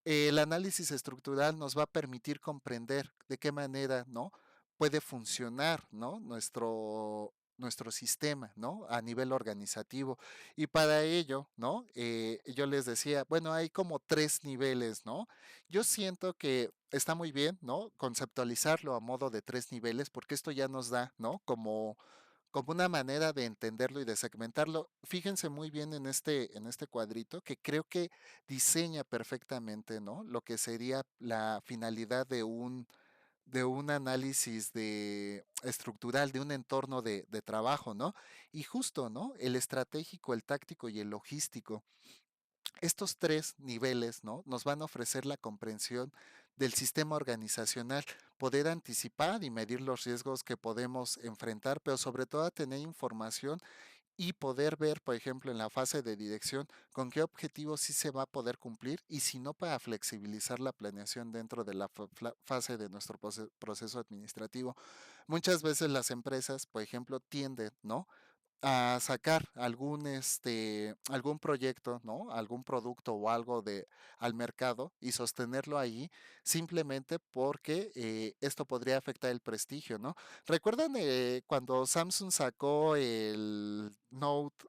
El análisis estructural nos va a permitir comprender de qué manera, ¿no? Puede funcionar, ¿no? Nuestro sistema, ¿no? A nivel organizativo. Y para ello, ¿no? Yo les decía, bueno, hay como tres niveles, ¿no? Yo siento que está muy bien, ¿no? Conceptualizarlo a modo de tres niveles, porque esto ya nos da, ¿no? Como una manera de entenderlo y de segmentarlo. Fíjense muy bien en este cuadrito que creo que diseña perfectamente, ¿no? Lo que sería la finalidad de un análisis estructural de un entorno de trabajo, ¿no? Y justo, ¿no? El estratégico, el táctico y el logístico. Estos tres niveles, ¿no? Nos van a ofrecer la comprensión del sistema organizacional, poder anticipar y medir los riesgos que podemos enfrentar, pero sobre todo a tener información y poder ver, por ejemplo, en la fase de dirección, con qué objetivos sí se va a poder cumplir y si no para flexibilizar la planeación dentro de la fase de nuestro proceso administrativo. Muchas veces las empresas, por ejemplo, tienden, ¿no? A sacar algún proyecto, ¿no? Algún producto o algo al mercado y sostenerlo ahí simplemente porque esto podría afectar el prestigio, ¿no? ¿Recuerdan cuando Samsung sacó el Note,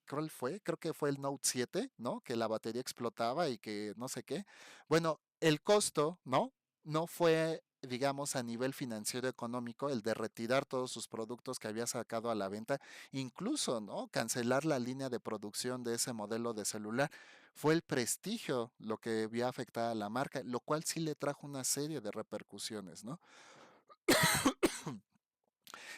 cuál fue? Creo que fue el Note 7, ¿no? Que la batería explotaba y que no sé qué. Bueno, el costo, ¿no? No fue, digamos, a nivel financiero económico, el de retirar todos sus productos que había sacado a la venta, incluso, ¿no? Cancelar la línea de producción de ese modelo de celular. Fue el prestigio lo que vio afectada a la marca, lo cual sí le trajo una serie de repercusiones, ¿no?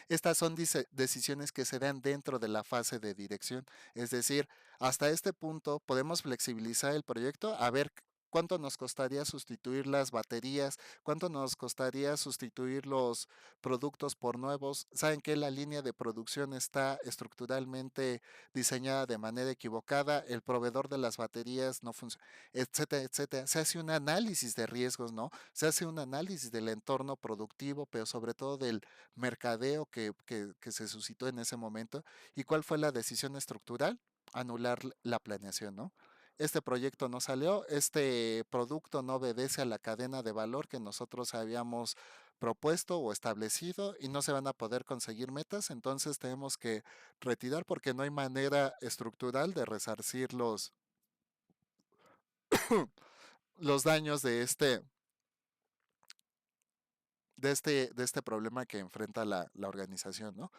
Estas son decisiones que se dan dentro de la fase de dirección. Es decir, hasta este punto podemos flexibilizar el proyecto a ver cuánto nos costaría sustituir las baterías, cuánto nos costaría sustituir los productos por nuevos. Saben que la línea de producción está estructuralmente diseñada de manera equivocada, el proveedor de las baterías no funciona, etcétera, etcétera. Se hace un análisis de riesgos, ¿no? Se hace un análisis del entorno productivo, pero sobre todo del mercadeo que se suscitó en ese momento. ¿Y cuál fue la decisión estructural? Anular la planeación, ¿no? este proyecto no salió, este producto no obedece a la cadena de valor que nosotros habíamos propuesto o establecido y no se van a poder conseguir metas, entonces tenemos que retirar porque no hay manera estructural de resarcir los daños de este problema que enfrenta la organización, ¿no?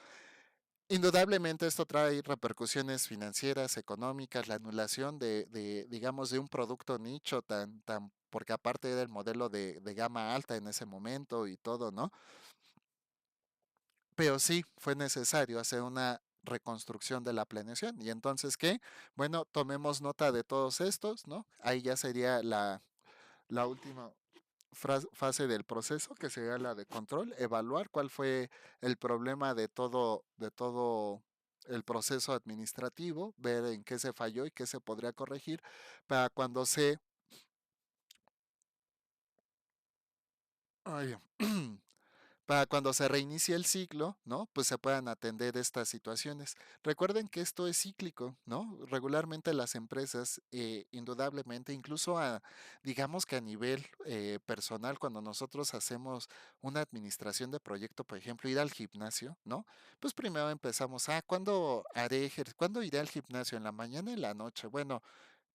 Indudablemente esto trae repercusiones financieras, económicas, la anulación digamos, de un producto nicho porque aparte era el modelo de gama alta en ese momento y todo, ¿no? Pero sí fue necesario hacer una reconstrucción de la planeación. Y entonces, ¿qué? Bueno, tomemos nota de todos estos, ¿no? Ahí ya sería la última fase del proceso, que sería la de control, evaluar cuál fue el problema de todo el proceso administrativo, ver en qué se falló y qué se podría corregir para cuando ay, para cuando se reinicie el ciclo, ¿no? Pues se puedan atender estas situaciones. Recuerden que esto es cíclico, ¿no? Regularmente las empresas, indudablemente, incluso digamos que a nivel personal, cuando nosotros hacemos una administración de proyecto, por ejemplo, ir al gimnasio, ¿no? Pues primero empezamos, ¿cuándo iré al gimnasio? ¿En la mañana y en la noche? Bueno,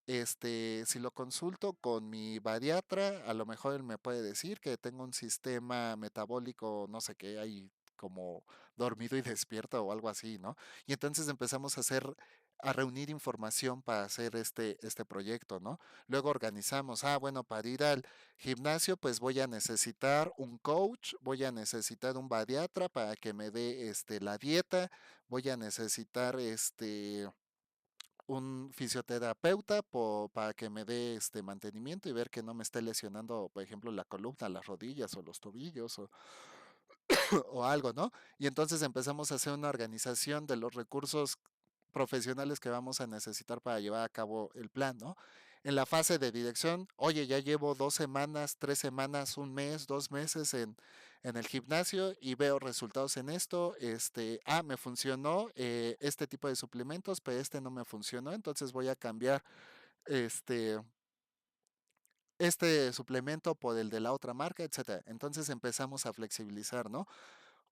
si lo consulto con mi bariatra, a lo mejor él me puede decir que tengo un sistema metabólico, no sé qué, hay como dormido y despierto o algo así, ¿no? Y entonces empezamos a reunir información para hacer este proyecto, ¿no? Luego organizamos, bueno, para ir al gimnasio, pues voy a necesitar un coach, voy a necesitar un bariatra para que me dé la dieta, voy a necesitar un fisioterapeuta para que me dé este mantenimiento y ver que no me esté lesionando, por ejemplo, la columna, las rodillas o los tobillos o algo, ¿no? Y entonces empezamos a hacer una organización de los recursos profesionales que vamos a necesitar para llevar a cabo el plan, ¿no? En la fase de dirección, oye, ya llevo 2 semanas, 3 semanas, un mes, 2 meses en el gimnasio y veo resultados en esto. Me funcionó este tipo de suplementos, pero este no me funcionó, entonces voy a cambiar este, este suplemento por el de la otra marca, etcétera. Entonces empezamos a flexibilizar, ¿no?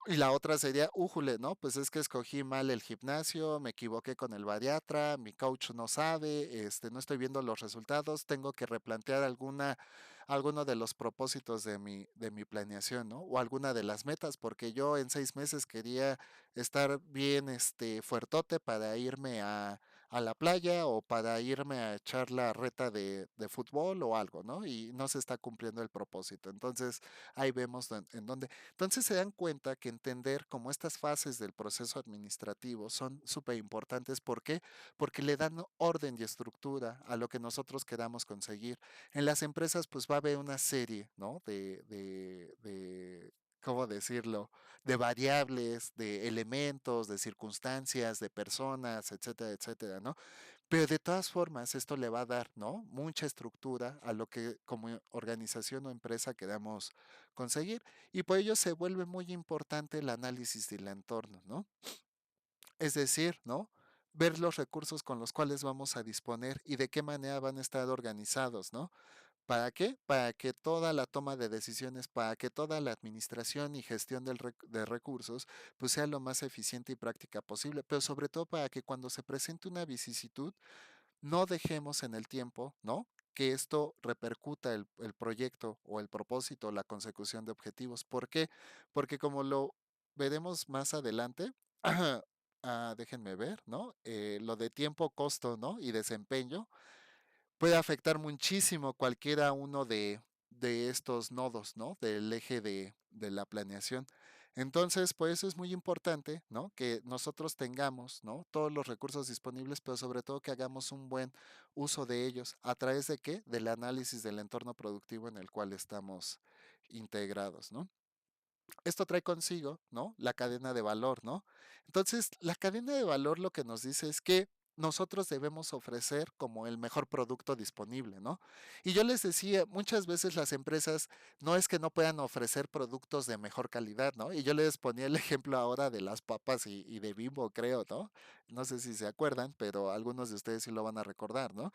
Y la otra sería, újule, ¿no? Pues es que escogí mal el gimnasio, me equivoqué con el bariatra, mi coach no sabe, no estoy viendo los resultados, tengo que replantear alguno de los propósitos de mi planeación, ¿no? O alguna de las metas, porque yo en 6 meses quería estar bien, fuertote para irme a la playa o para irme a echar la reta de fútbol o algo, ¿no? Y no se está cumpliendo el propósito. Entonces, ahí vemos en dónde. Entonces se dan cuenta que entender como estas fases del proceso administrativo son súper importantes. ¿Por qué? Porque le dan orden y estructura a lo que nosotros queramos conseguir. En las empresas pues va a haber una serie, ¿no? ¿Cómo decirlo? De variables, de elementos, de circunstancias, de personas, etcétera, etcétera, ¿no? Pero de todas formas, esto le va a dar, ¿no? Mucha estructura a lo que como organización o empresa queramos conseguir. Y por ello se vuelve muy importante el análisis del entorno, ¿no? Es decir, ¿no? Ver los recursos con los cuales vamos a disponer y de qué manera van a estar organizados, ¿no? ¿Para qué? Para que toda la toma de decisiones, para que toda la administración y gestión de recursos, pues sea lo más eficiente y práctica posible, pero sobre todo para que cuando se presente una vicisitud, no dejemos en el tiempo, ¿no? Que esto repercuta el proyecto o el propósito, la consecución de objetivos. ¿Por qué? Porque como lo veremos más adelante, déjenme ver, ¿no? Lo de tiempo, costo, ¿no? Y desempeño puede afectar muchísimo cualquiera uno de estos nodos, ¿no? Del eje de la planeación. Entonces, por eso es muy importante, ¿no? Que nosotros tengamos, ¿no? Todos los recursos disponibles, pero sobre todo que hagamos un buen uso de ellos. ¿A través de qué? Del análisis del entorno productivo en el cual estamos integrados, ¿no? Esto trae consigo, ¿no? La cadena de valor, ¿no? Entonces, la cadena de valor lo que nos dice es que nosotros debemos ofrecer como el mejor producto disponible, ¿no? Y yo les decía, muchas veces las empresas no es que no puedan ofrecer productos de mejor calidad, ¿no? Y yo les ponía el ejemplo ahora de las papas y de Bimbo, creo, ¿no? No sé si se acuerdan, pero algunos de ustedes sí lo van a recordar, ¿no?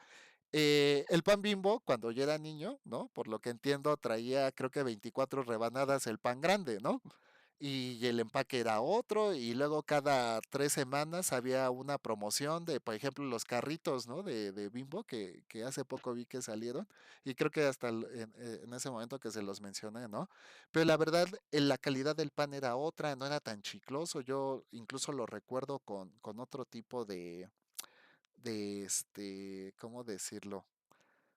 El pan Bimbo, cuando yo era niño, ¿no? Por lo que entiendo, traía creo que 24 rebanadas el pan grande, ¿no? Y el empaque era otro, y luego cada 3 semanas había una promoción de, por ejemplo, los carritos, ¿no? De Bimbo, que hace poco vi que salieron, y creo que hasta en ese momento que se los mencioné, ¿no? Pero la verdad, la calidad del pan era otra, no era tan chicloso, yo incluso lo recuerdo con otro tipo ¿cómo decirlo?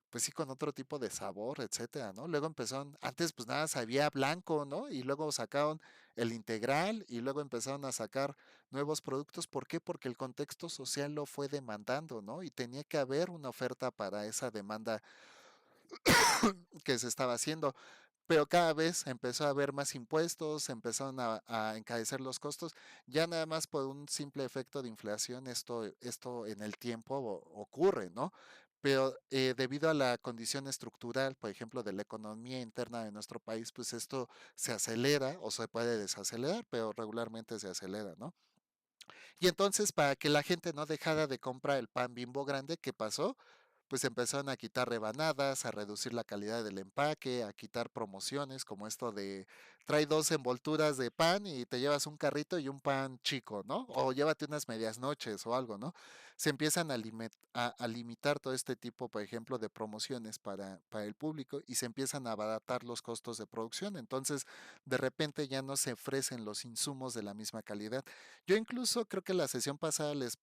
Pues sí, con otro tipo de sabor, etcétera, ¿no? Luego empezaron, antes pues nada, sabía blanco, ¿no? Y luego sacaron el integral y luego empezaron a sacar nuevos productos. ¿Por qué? Porque el contexto social lo fue demandando, ¿no? Y tenía que haber una oferta para esa demanda que se estaba haciendo. Pero cada vez empezó a haber más impuestos, empezaron a encarecer los costos, ya nada más por un simple efecto de inflación, esto en el tiempo ocurre, ¿no? Pero debido a la condición estructural, por ejemplo, de la economía interna de nuestro país, pues esto se acelera o se puede desacelerar, pero regularmente se acelera, ¿no? Y entonces, para que la gente no dejara de comprar el pan Bimbo grande, ¿qué pasó? Pues empezaron a quitar rebanadas, a reducir la calidad del empaque, a quitar promociones como esto de trae 2 envolturas de pan y te llevas un carrito y un pan chico, ¿no? O llévate unas medias noches o algo, ¿no? Se empiezan a limitar todo este tipo, por ejemplo, de promociones para el público y se empiezan a abaratar los costos de producción. Entonces, de repente ya no se ofrecen los insumos de la misma calidad. Yo incluso creo que la sesión pasada les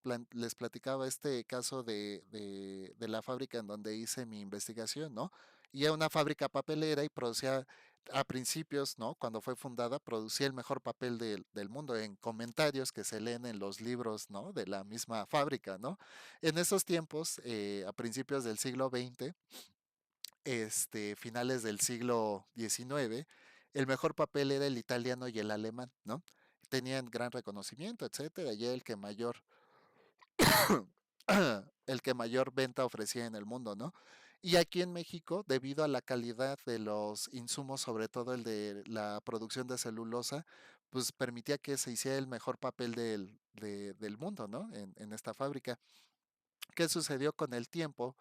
platicaba este caso de la fábrica en donde hice mi investigación, ¿no? Y era una fábrica papelera y producía a principios, ¿no? Cuando fue fundada, producía el mejor papel del mundo en comentarios que se leen en los libros, ¿no? De la misma fábrica, ¿no? En esos tiempos, a principios del siglo XX, finales del siglo XIX, el mejor papel era el italiano y el alemán, ¿no? Tenían gran reconocimiento, etcétera, y era el que mayor venta ofrecía en el mundo, ¿no? Y aquí en México, debido a la calidad de los insumos, sobre todo el de la producción de celulosa, pues permitía que se hiciera el mejor papel del mundo, ¿no? En esta fábrica. ¿Qué sucedió con el tiempo?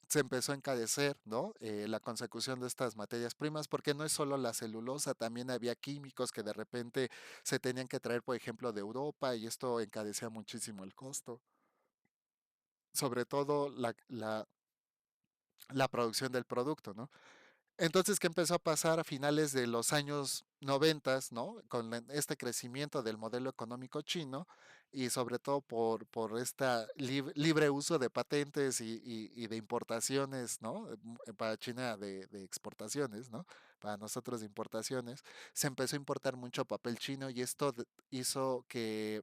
Se empezó a encarecer, ¿no? La consecución de estas materias primas, porque no es solo la celulosa, también había químicos que de repente se tenían que traer, por ejemplo, de Europa y esto encarecía muchísimo el costo, sobre todo la producción del producto, ¿no? Entonces, ¿qué empezó a pasar a finales de los años 90, ¿no? Con este crecimiento del modelo económico chino y sobre todo por este libre uso de patentes y de importaciones, ¿no? Para China de exportaciones, ¿no? Para nosotros de importaciones, se empezó a importar mucho papel chino y esto hizo que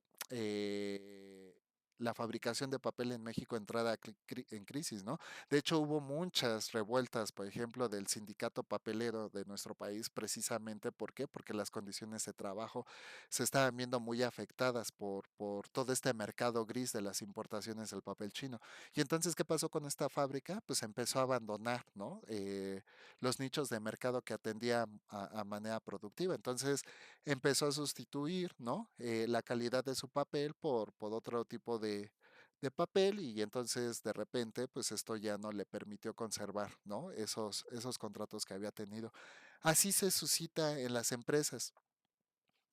la fabricación de papel en México entrara en crisis, ¿no? De hecho, hubo muchas revueltas, por ejemplo, del sindicato papelero de nuestro país, precisamente ¿por qué? Porque las condiciones de trabajo se estaban viendo muy afectadas por todo este mercado gris de las importaciones del papel chino. Y entonces, ¿qué pasó con esta fábrica? Pues empezó a abandonar, ¿no? Los nichos de mercado que atendía a manera productiva. Entonces, empezó a sustituir, ¿no? La calidad de su papel por otro tipo de papel y entonces de repente pues esto ya no le permitió conservar, ¿no? Esos contratos que había tenido. Así se suscita en las empresas.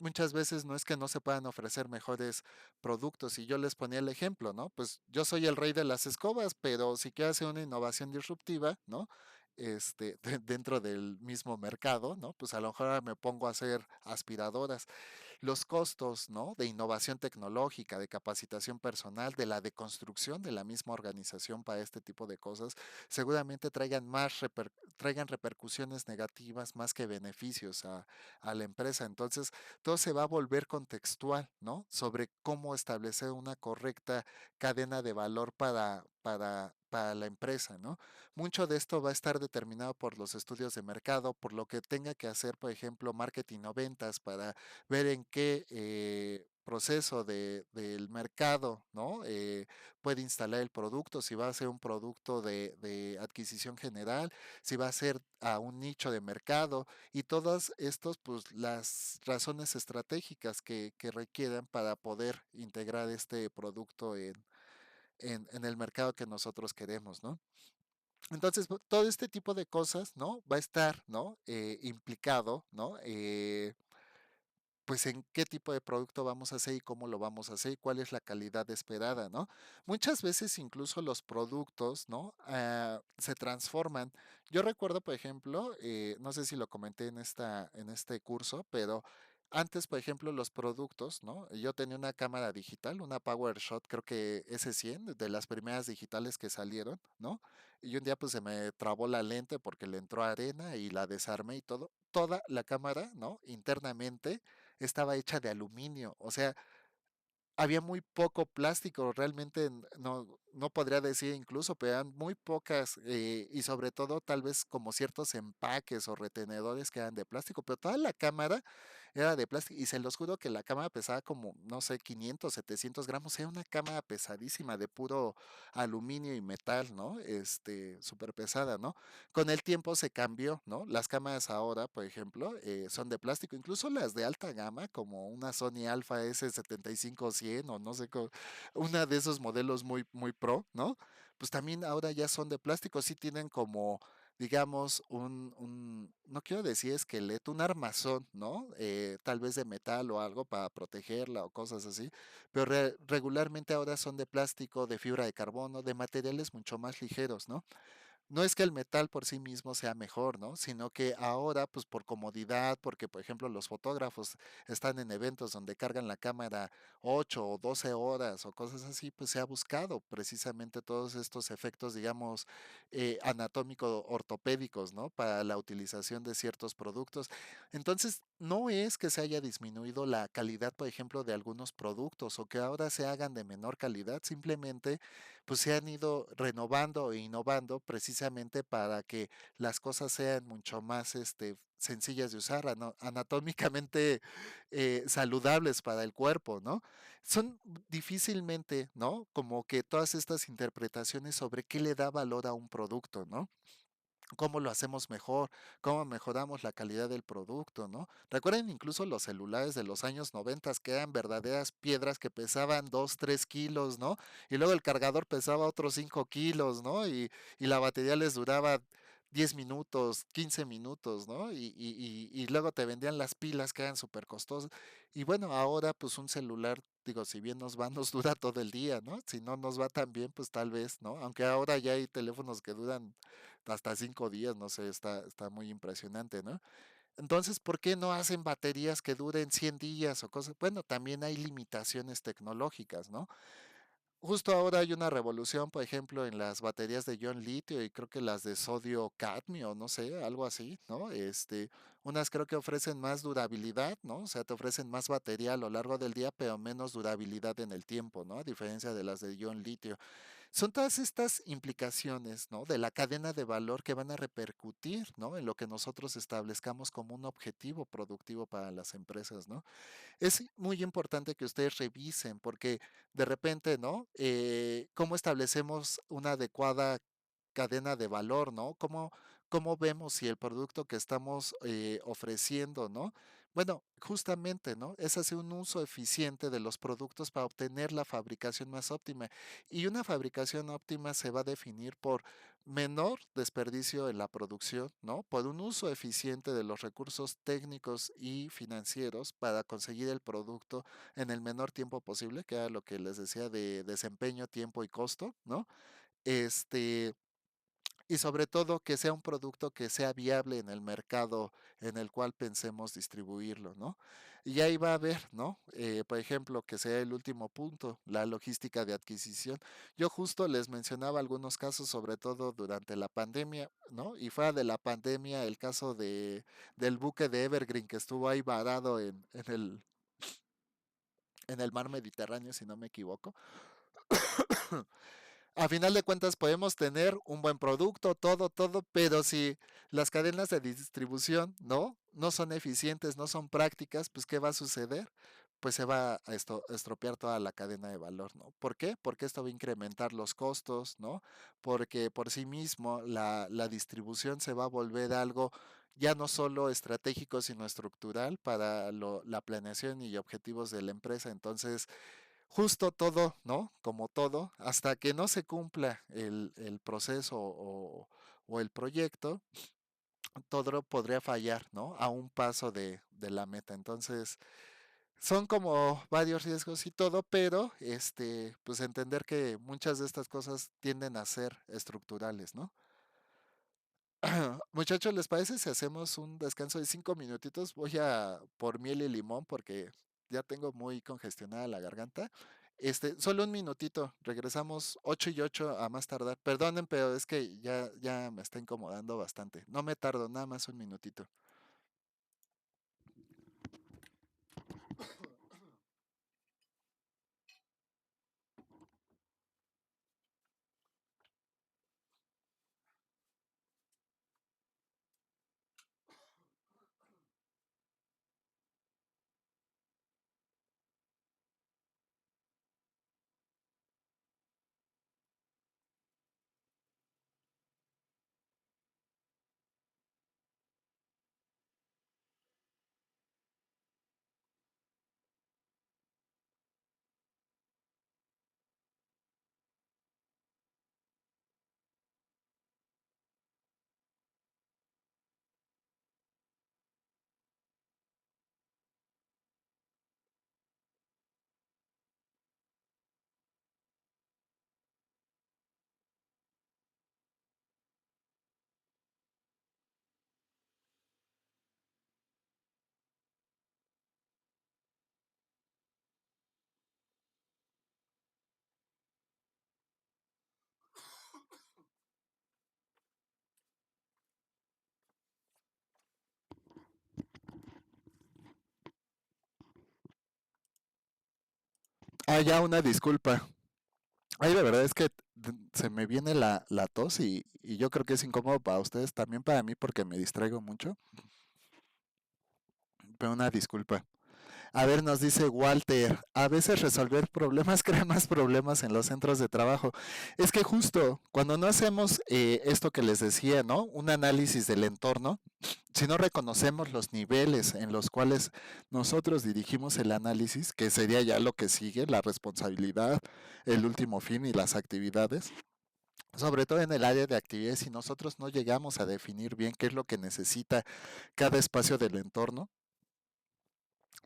Muchas veces no es que no se puedan ofrecer mejores productos y yo les ponía el ejemplo, ¿no? Pues yo soy el rey de las escobas, pero si quiero hacer una innovación disruptiva, ¿no? Dentro del mismo mercado, ¿no? Pues a lo mejor ahora me pongo a hacer aspiradoras los costos, ¿no? De innovación tecnológica, de capacitación personal, de la deconstrucción de la misma organización para este tipo de cosas, seguramente traigan repercusiones negativas más que beneficios a la empresa. Entonces, todo se va a volver contextual, ¿no? Sobre cómo establecer una correcta cadena de valor para la empresa, ¿no? Mucho de esto va a estar determinado por los estudios de mercado, por lo que tenga que hacer, por ejemplo, marketing o ventas para ver en qué proceso del mercado, ¿no? Puede instalar el producto, si va a ser un producto de adquisición general, si va a ser a un nicho de mercado y todas estas, pues las razones estratégicas que requieran para poder integrar este producto en el mercado que nosotros queremos, ¿no? Entonces, todo este tipo de cosas, ¿no? Va a estar, ¿no? Implicado, ¿no? Pues en qué tipo de producto vamos a hacer y cómo lo vamos a hacer y cuál es la calidad esperada, ¿no? Muchas veces incluso los productos, ¿no? Se transforman. Yo recuerdo, por ejemplo, no sé si lo comenté en este curso, pero antes, por ejemplo, los productos, ¿no? Yo tenía una cámara digital, una PowerShot, creo que S100, de las primeras digitales que salieron, ¿no? Y un día pues se me trabó la lente porque le entró arena y la desarmé y todo. Toda la cámara, ¿no? Internamente estaba hecha de aluminio, o sea, había muy poco plástico, realmente no podría decir incluso, pero eran muy pocas y sobre todo tal vez como ciertos empaques o retenedores que eran de plástico, pero toda la cámara era de plástico y se los juro que la cámara pesaba como, no sé, 500, 700 gramos, era una cámara pesadísima de puro aluminio y metal, ¿no? Súper pesada, ¿no? Con el tiempo se cambió, ¿no? Las cámaras ahora, por ejemplo, son de plástico, incluso las de alta gama, como una Sony Alpha S75-100 o no sé, una de esos modelos muy, muy pro, ¿no? Pues también ahora ya son de plástico, sí tienen como, digamos, no quiero decir esqueleto, un armazón, ¿no? Tal vez de metal o algo para protegerla o cosas así, pero regularmente ahora son de plástico, de fibra de carbono, de materiales mucho más ligeros, ¿no? No es que el metal por sí mismo sea mejor, ¿no? Sino que ahora, pues por comodidad, porque por ejemplo los fotógrafos están en eventos donde cargan la cámara 8 o 12 horas o cosas así, pues se ha buscado precisamente todos estos efectos, digamos, anatómico-ortopédicos, ¿no? Para la utilización de ciertos productos. Entonces, no es que se haya disminuido la calidad, por ejemplo, de algunos productos o que ahora se hagan de menor calidad, simplemente pues se han ido renovando e innovando precisamente para que las cosas sean mucho más sencillas de usar, anatómicamente saludables para el cuerpo, ¿no? Son difícilmente, ¿no? Como que todas estas interpretaciones sobre qué le da valor a un producto, ¿no? Cómo lo hacemos mejor, cómo mejoramos la calidad del producto, ¿no? Recuerden incluso los celulares de los años 90 que eran verdaderas piedras que pesaban 2, 3 kilos, ¿no? Y luego el cargador pesaba otros 5 kilos, ¿no? Y la batería les duraba 10 minutos, 15 minutos, ¿no? Y luego te vendían las pilas que eran súper costosas. Y bueno, ahora pues un celular, digo, si bien nos va, nos dura todo el día, ¿no? Si no nos va tan bien, pues tal vez, ¿no? Aunque ahora ya hay teléfonos que duran hasta 5 días, no sé, está muy impresionante, ¿no? Entonces, ¿por qué no hacen baterías que duren 100 días o cosas? Bueno, también hay limitaciones tecnológicas, ¿no? Justo ahora hay una revolución, por ejemplo, en las baterías de ion litio y creo que las de sodio cadmio, no sé, algo así, ¿no? Unas creo que ofrecen más durabilidad, ¿no? O sea, te ofrecen más batería a lo largo del día, pero menos durabilidad en el tiempo, ¿no? A diferencia de las de ion litio. Son todas estas implicaciones, ¿no? De la cadena de valor que van a repercutir, ¿no? En lo que nosotros establezcamos como un objetivo productivo para las empresas, ¿no? Es muy importante que ustedes revisen porque de repente, ¿no? ¿Cómo establecemos una adecuada cadena de valor, ¿no? ¿Cómo vemos si el producto que estamos ofreciendo, ¿no? Bueno, justamente, ¿no? Es hacer un uso eficiente de los productos para obtener la fabricación más óptima. Y una fabricación óptima se va a definir por menor desperdicio en la producción, ¿no? Por un uso eficiente de los recursos técnicos y financieros para conseguir el producto en el menor tiempo posible, que era lo que les decía de desempeño, tiempo y costo, ¿no? Este, y sobre todo que sea un producto que sea viable en el mercado en el cual pensemos distribuirlo, ¿no? Y ahí va a haber, ¿no? Por ejemplo, que sea el último punto, la logística de adquisición. Yo justo les mencionaba algunos casos, sobre todo durante la pandemia, ¿no? Y fuera de la pandemia, el caso del buque de Evergreen que estuvo ahí varado en el mar Mediterráneo, si no me equivoco. A final de cuentas podemos tener un buen producto, todo, pero si las cadenas de distribución no son eficientes, no son prácticas, pues ¿qué va a suceder? Pues se va a estropear toda la cadena de valor, ¿no? ¿Por qué? Porque esto va a incrementar los costos, ¿no? Porque por sí mismo la distribución se va a volver algo ya no solo estratégico, sino estructural para la planeación y objetivos de la empresa. Entonces, justo todo, ¿no? Como todo, hasta que no se cumpla el proceso o el proyecto, todo podría fallar, ¿no? A un paso de la meta. Entonces, son como varios riesgos y todo, pero pues entender que muchas de estas cosas tienden a ser estructurales, ¿no? Muchachos, ¿les parece si hacemos un descanso de 5 minutitos? Voy a por miel y limón porque ya tengo muy congestionada la garganta. Solo un minutito, regresamos 8 y 8 a más tardar. Perdonen, pero es que ya me está incomodando bastante. No me tardo, nada más un minutito. Ah, ya, una disculpa. Ay, la verdad es que se me viene la tos y yo creo que es incómodo para ustedes, también para mí porque me distraigo mucho, pero una disculpa. A ver, nos dice Walter, a veces resolver problemas crea más problemas en los centros de trabajo. Es que justo cuando no hacemos esto que les decía, ¿no? Un análisis del entorno, si no reconocemos los niveles en los cuales nosotros dirigimos el análisis, que sería ya lo que sigue, la responsabilidad, el último fin y las actividades, sobre todo en el área de actividades, si nosotros no llegamos a definir bien qué es lo que necesita cada espacio del entorno,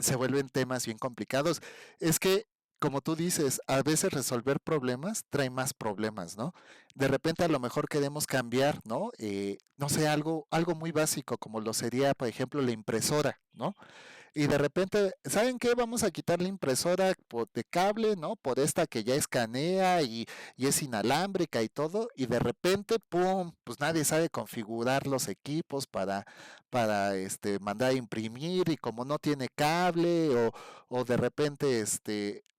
se vuelven temas bien complicados. Es que, como tú dices, a veces resolver problemas trae más problemas, ¿no? De repente a lo mejor queremos cambiar, ¿no? No sé, algo muy básico como lo sería, por ejemplo, la impresora, ¿no? Y de repente, ¿saben qué? Vamos a quitar la impresora de cable, ¿no? Por esta que ya escanea y es inalámbrica y todo. Y de repente, ¡pum! Pues nadie sabe configurar los equipos para mandar a imprimir y como no tiene cable o de repente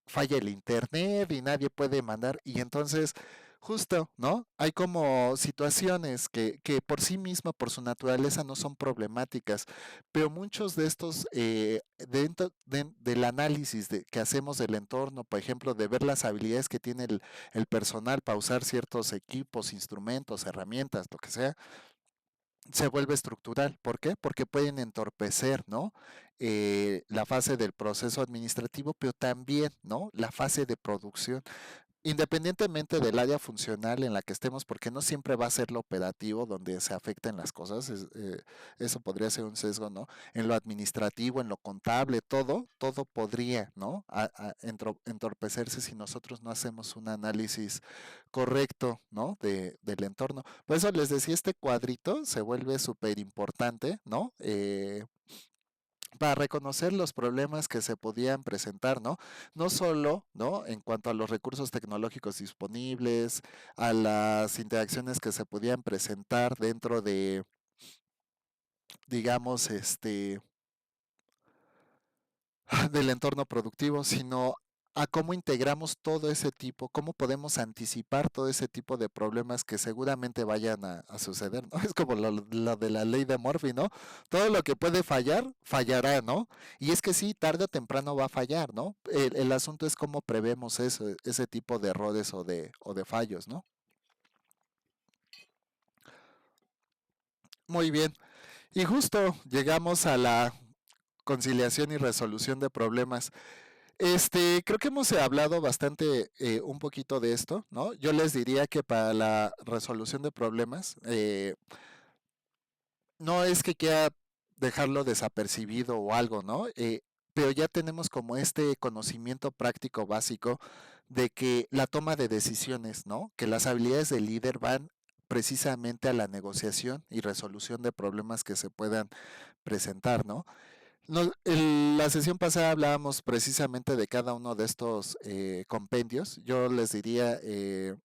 falla el internet y nadie puede mandar. Y entonces, justo, ¿no? Hay como situaciones que por sí misma, por su naturaleza, no son problemáticas, pero muchos de estos, dentro del análisis que hacemos del entorno, por ejemplo, de ver las habilidades que tiene el personal para usar ciertos equipos, instrumentos, herramientas, lo que sea, se vuelve estructural. ¿Por qué? Porque pueden entorpecer, ¿no? La fase del proceso administrativo, pero también, ¿no? La fase de producción. Independientemente del área funcional en la que estemos, porque no siempre va a ser lo operativo donde se afecten las cosas, eso podría ser un sesgo, ¿no? En lo administrativo, en lo contable, todo podría, ¿no? Entorpecerse si nosotros no hacemos un análisis correcto, ¿no? Del entorno. Por eso les decía, este cuadrito se vuelve súper importante, ¿no? Para reconocer los problemas que se podían presentar, ¿no? No solo, ¿no? En cuanto a los recursos tecnológicos disponibles, a las interacciones que se podían presentar dentro de, digamos, del entorno productivo, sino a cómo integramos todo ese tipo, cómo podemos anticipar todo ese tipo de problemas que seguramente vayan a suceder, ¿no? Es como lo de la ley de Murphy, ¿no? Todo lo que puede fallar, fallará, ¿no? Y es que sí, tarde o temprano va a fallar, ¿no? El asunto es cómo prevemos eso, ese tipo de errores o de fallos, ¿no? Muy bien. Y justo llegamos a la conciliación y resolución de problemas. Creo que hemos hablado bastante un poquito de esto, ¿no? Yo les diría que para la resolución de problemas, no es que quiera dejarlo desapercibido o algo, ¿no? Pero ya tenemos como este conocimiento práctico básico de que la toma de decisiones, ¿no? Que las habilidades del líder van precisamente a la negociación y resolución de problemas que se puedan presentar, ¿no? La sesión pasada hablábamos precisamente de cada uno de estos compendios. Yo les diría, eh,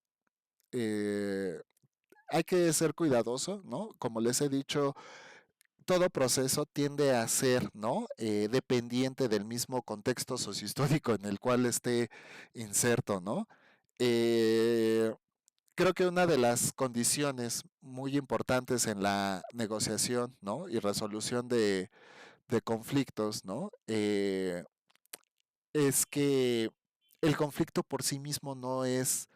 hay que ser cuidadoso, ¿no? Como les he dicho, todo proceso tiende a ser, ¿no? Dependiente del mismo contexto sociohistórico en el cual esté inserto, ¿no? Eh, Creo que una de las condiciones muy importantes en la negociación, ¿no? Y resolución de conflictos, ¿no? Es que el conflicto por sí mismo no es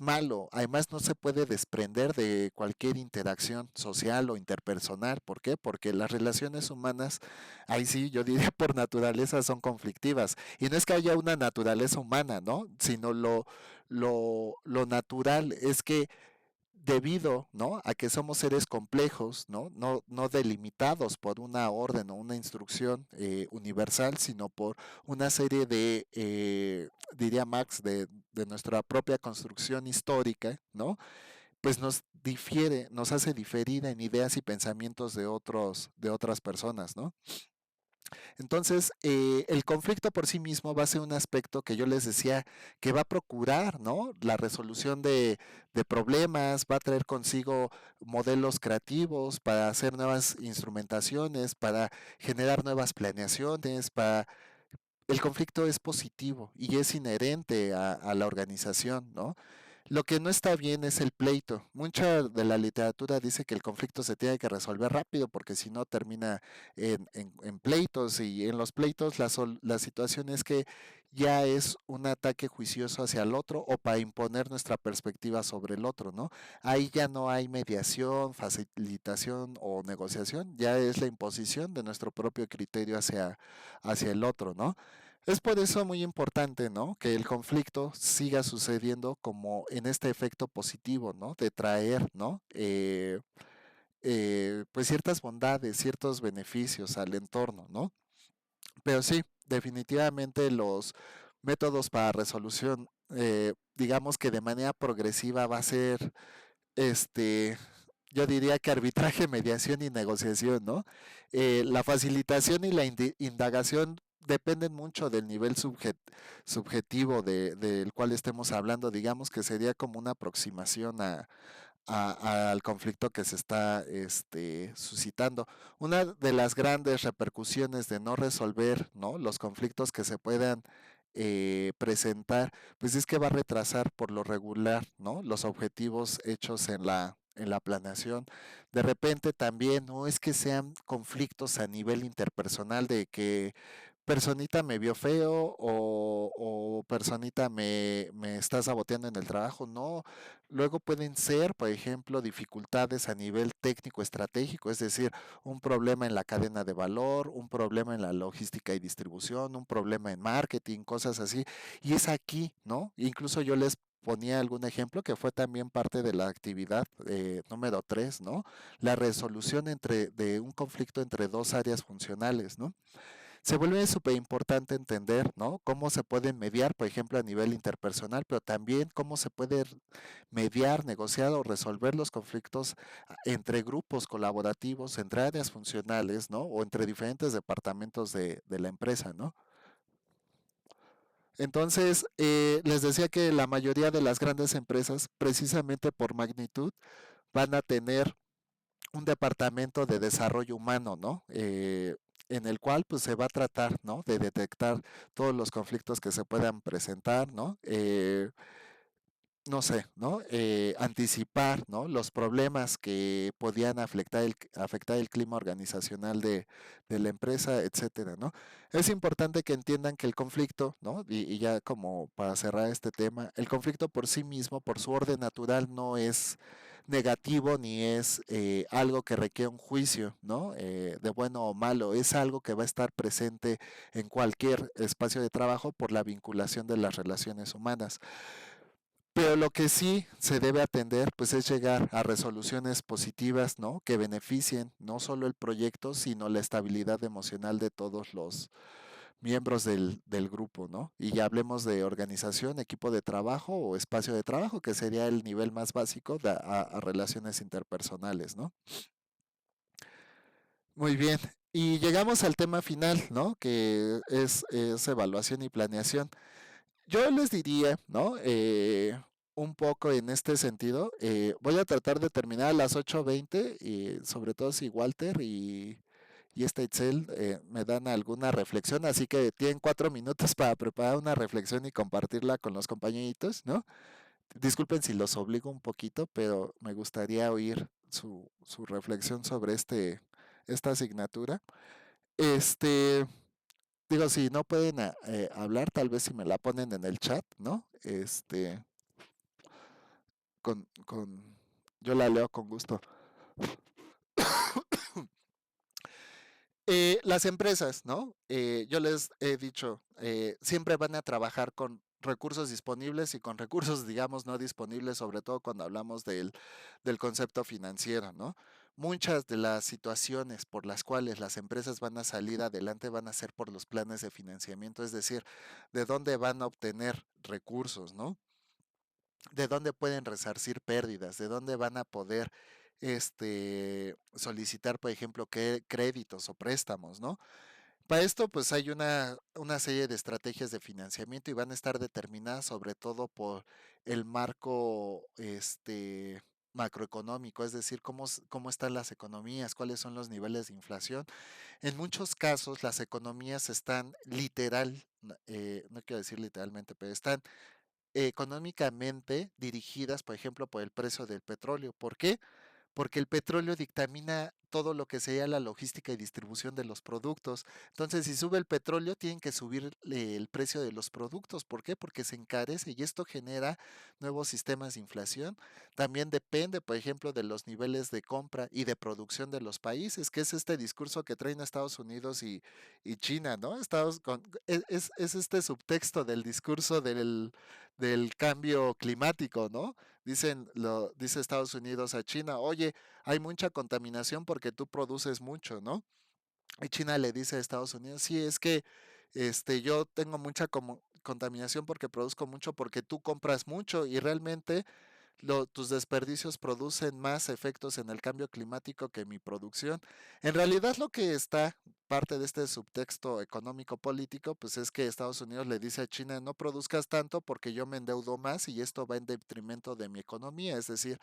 malo. Además, no se puede desprender de cualquier interacción social o interpersonal. ¿Por qué? Porque las relaciones humanas, ahí sí, yo diría por naturaleza son conflictivas. Y no es que haya una naturaleza humana, ¿no? Sino lo natural es que debido, ¿no? A que somos seres complejos, ¿no? No delimitados por una orden o una instrucción universal, sino por una serie de, diría Marx, de nuestra propia construcción histórica, ¿no? Pues nos hace diferir en ideas y pensamientos de otras personas, ¿no? Entonces, el conflicto por sí mismo va a ser un aspecto que yo les decía que va a procurar, ¿no? La resolución de problemas, va a traer consigo modelos creativos para hacer nuevas instrumentaciones, para generar nuevas planeaciones, para el conflicto es positivo y es inherente a la organización, ¿no? Lo que no está bien es el pleito. Mucha de la literatura dice que el conflicto se tiene que resolver rápido porque si no termina en pleitos y en los pleitos la situación es que ya es un ataque juicioso hacia el otro o para imponer nuestra perspectiva sobre el otro, ¿no? Ahí ya no hay mediación, facilitación o negociación, ya es la imposición de nuestro propio criterio hacia el otro, ¿no? Es por eso muy importante, ¿no? Que el conflicto siga sucediendo como en este efecto positivo, ¿no? De traer, ¿no? Pues ciertas bondades, ciertos beneficios al entorno, ¿no? Pero sí, definitivamente los métodos para resolución, digamos que de manera progresiva va a ser, este, yo diría que arbitraje, mediación y negociación, ¿no? La facilitación y la indagación dependen mucho del nivel subjetivo del cual estemos hablando, digamos que sería como una aproximación al conflicto que se está suscitando. Una de las grandes repercusiones de no resolver, ¿no? Los conflictos que se puedan presentar, pues es que va a retrasar por lo regular, ¿no? Los objetivos hechos en la planeación. De repente también no es que sean conflictos a nivel interpersonal de que personita me vio feo o personita me está saboteando en el trabajo. No, luego pueden ser, por ejemplo, dificultades a nivel técnico estratégico, es decir, un problema en la cadena de valor, un problema en la logística y distribución, un problema en marketing, cosas así. Y es aquí, ¿no? Incluso yo les ponía algún ejemplo que fue también parte de la actividad número 3, ¿no? La resolución de un conflicto entre dos áreas funcionales, ¿no? Se vuelve súper importante entender, ¿no? Cómo se pueden mediar, por ejemplo, a nivel interpersonal, pero también cómo se puede mediar, negociar o resolver los conflictos entre grupos colaborativos, entre áreas funcionales, ¿no? O entre diferentes departamentos de la empresa, ¿no? Entonces, les decía que la mayoría de las grandes empresas, precisamente por magnitud, van a tener un departamento de desarrollo humano, ¿no? En el cual pues se va a tratar, ¿no? De detectar todos los conflictos que se puedan presentar, ¿no? No sé, ¿no? Anticipar, ¿no? Los problemas que podían afectar el clima organizacional de la empresa, etcétera, ¿no? Es importante que entiendan que el conflicto, ¿no? Y ya como para cerrar este tema, el conflicto por sí mismo, por su orden natural, negativo ni es algo que requiere un juicio, ¿no? De bueno o malo, es algo que va a estar presente en cualquier espacio de trabajo por la vinculación de las relaciones humanas. Pero lo que sí se debe atender, pues es llegar a resoluciones positivas, ¿no? Que beneficien no solo el proyecto, sino la estabilidad emocional de todos los miembros del grupo, ¿no? Y ya hablemos de organización, equipo de trabajo o espacio de trabajo, que sería el nivel más básico a relaciones interpersonales, ¿no? Muy bien. Y llegamos al tema final, ¿no? Que es evaluación y planeación. Yo les diría, ¿no? Un poco en este sentido, voy a tratar de terminar a las 8:20 y sobre todo si Walter y este Itzel me dan alguna reflexión, así que tienen 4 minutos para preparar una reflexión y compartirla con los compañeritos, ¿no? Disculpen si los obligo un poquito, pero me gustaría oír su reflexión sobre esta asignatura. Este, Digo, si no pueden hablar, tal vez si me la ponen en el chat, ¿no? Yo la leo con gusto. Las empresas, ¿no? Yo les he dicho, siempre van a trabajar con recursos disponibles y con recursos, digamos, no disponibles, sobre todo cuando hablamos del concepto financiero, ¿no? Muchas de las situaciones por las cuales las empresas van a salir adelante van a ser por los planes de financiamiento, es decir, de dónde van a obtener recursos, ¿no? De dónde pueden resarcir pérdidas, de dónde van a poder solicitar, por ejemplo, créditos o préstamos, ¿no? Para esto, pues hay una serie de estrategias de financiamiento y van a estar determinadas sobre todo por el marco macroeconómico, es decir, cómo están las economías, cuáles son los niveles de inflación. En muchos casos, las economías están no quiero decir literalmente, pero están económicamente dirigidas, por ejemplo, por el precio del petróleo. ¿Por qué? Porque el petróleo dictamina todo lo que sería la logística y distribución de los productos. Entonces, si sube el petróleo, tienen que subir el precio de los productos. ¿Por qué? Porque se encarece y esto genera nuevos sistemas de inflación. También depende, por ejemplo, de los niveles de compra y de producción de los países, que es este discurso que traen Estados Unidos y China, ¿no? Es este subtexto del discurso del cambio climático, ¿no? Dice Estados Unidos a China, oye, hay mucha contaminación porque tú produces mucho, ¿no? Y China le dice a Estados Unidos, sí, es que yo tengo mucha contaminación porque produzco mucho, porque tú compras mucho y realmente tus desperdicios producen más efectos en el cambio climático que mi producción. En realidad lo que está parte de este subtexto económico político, pues es que Estados Unidos le dice a China, no produzcas tanto porque yo me endeudo más y esto va en detrimento de mi economía, es decir,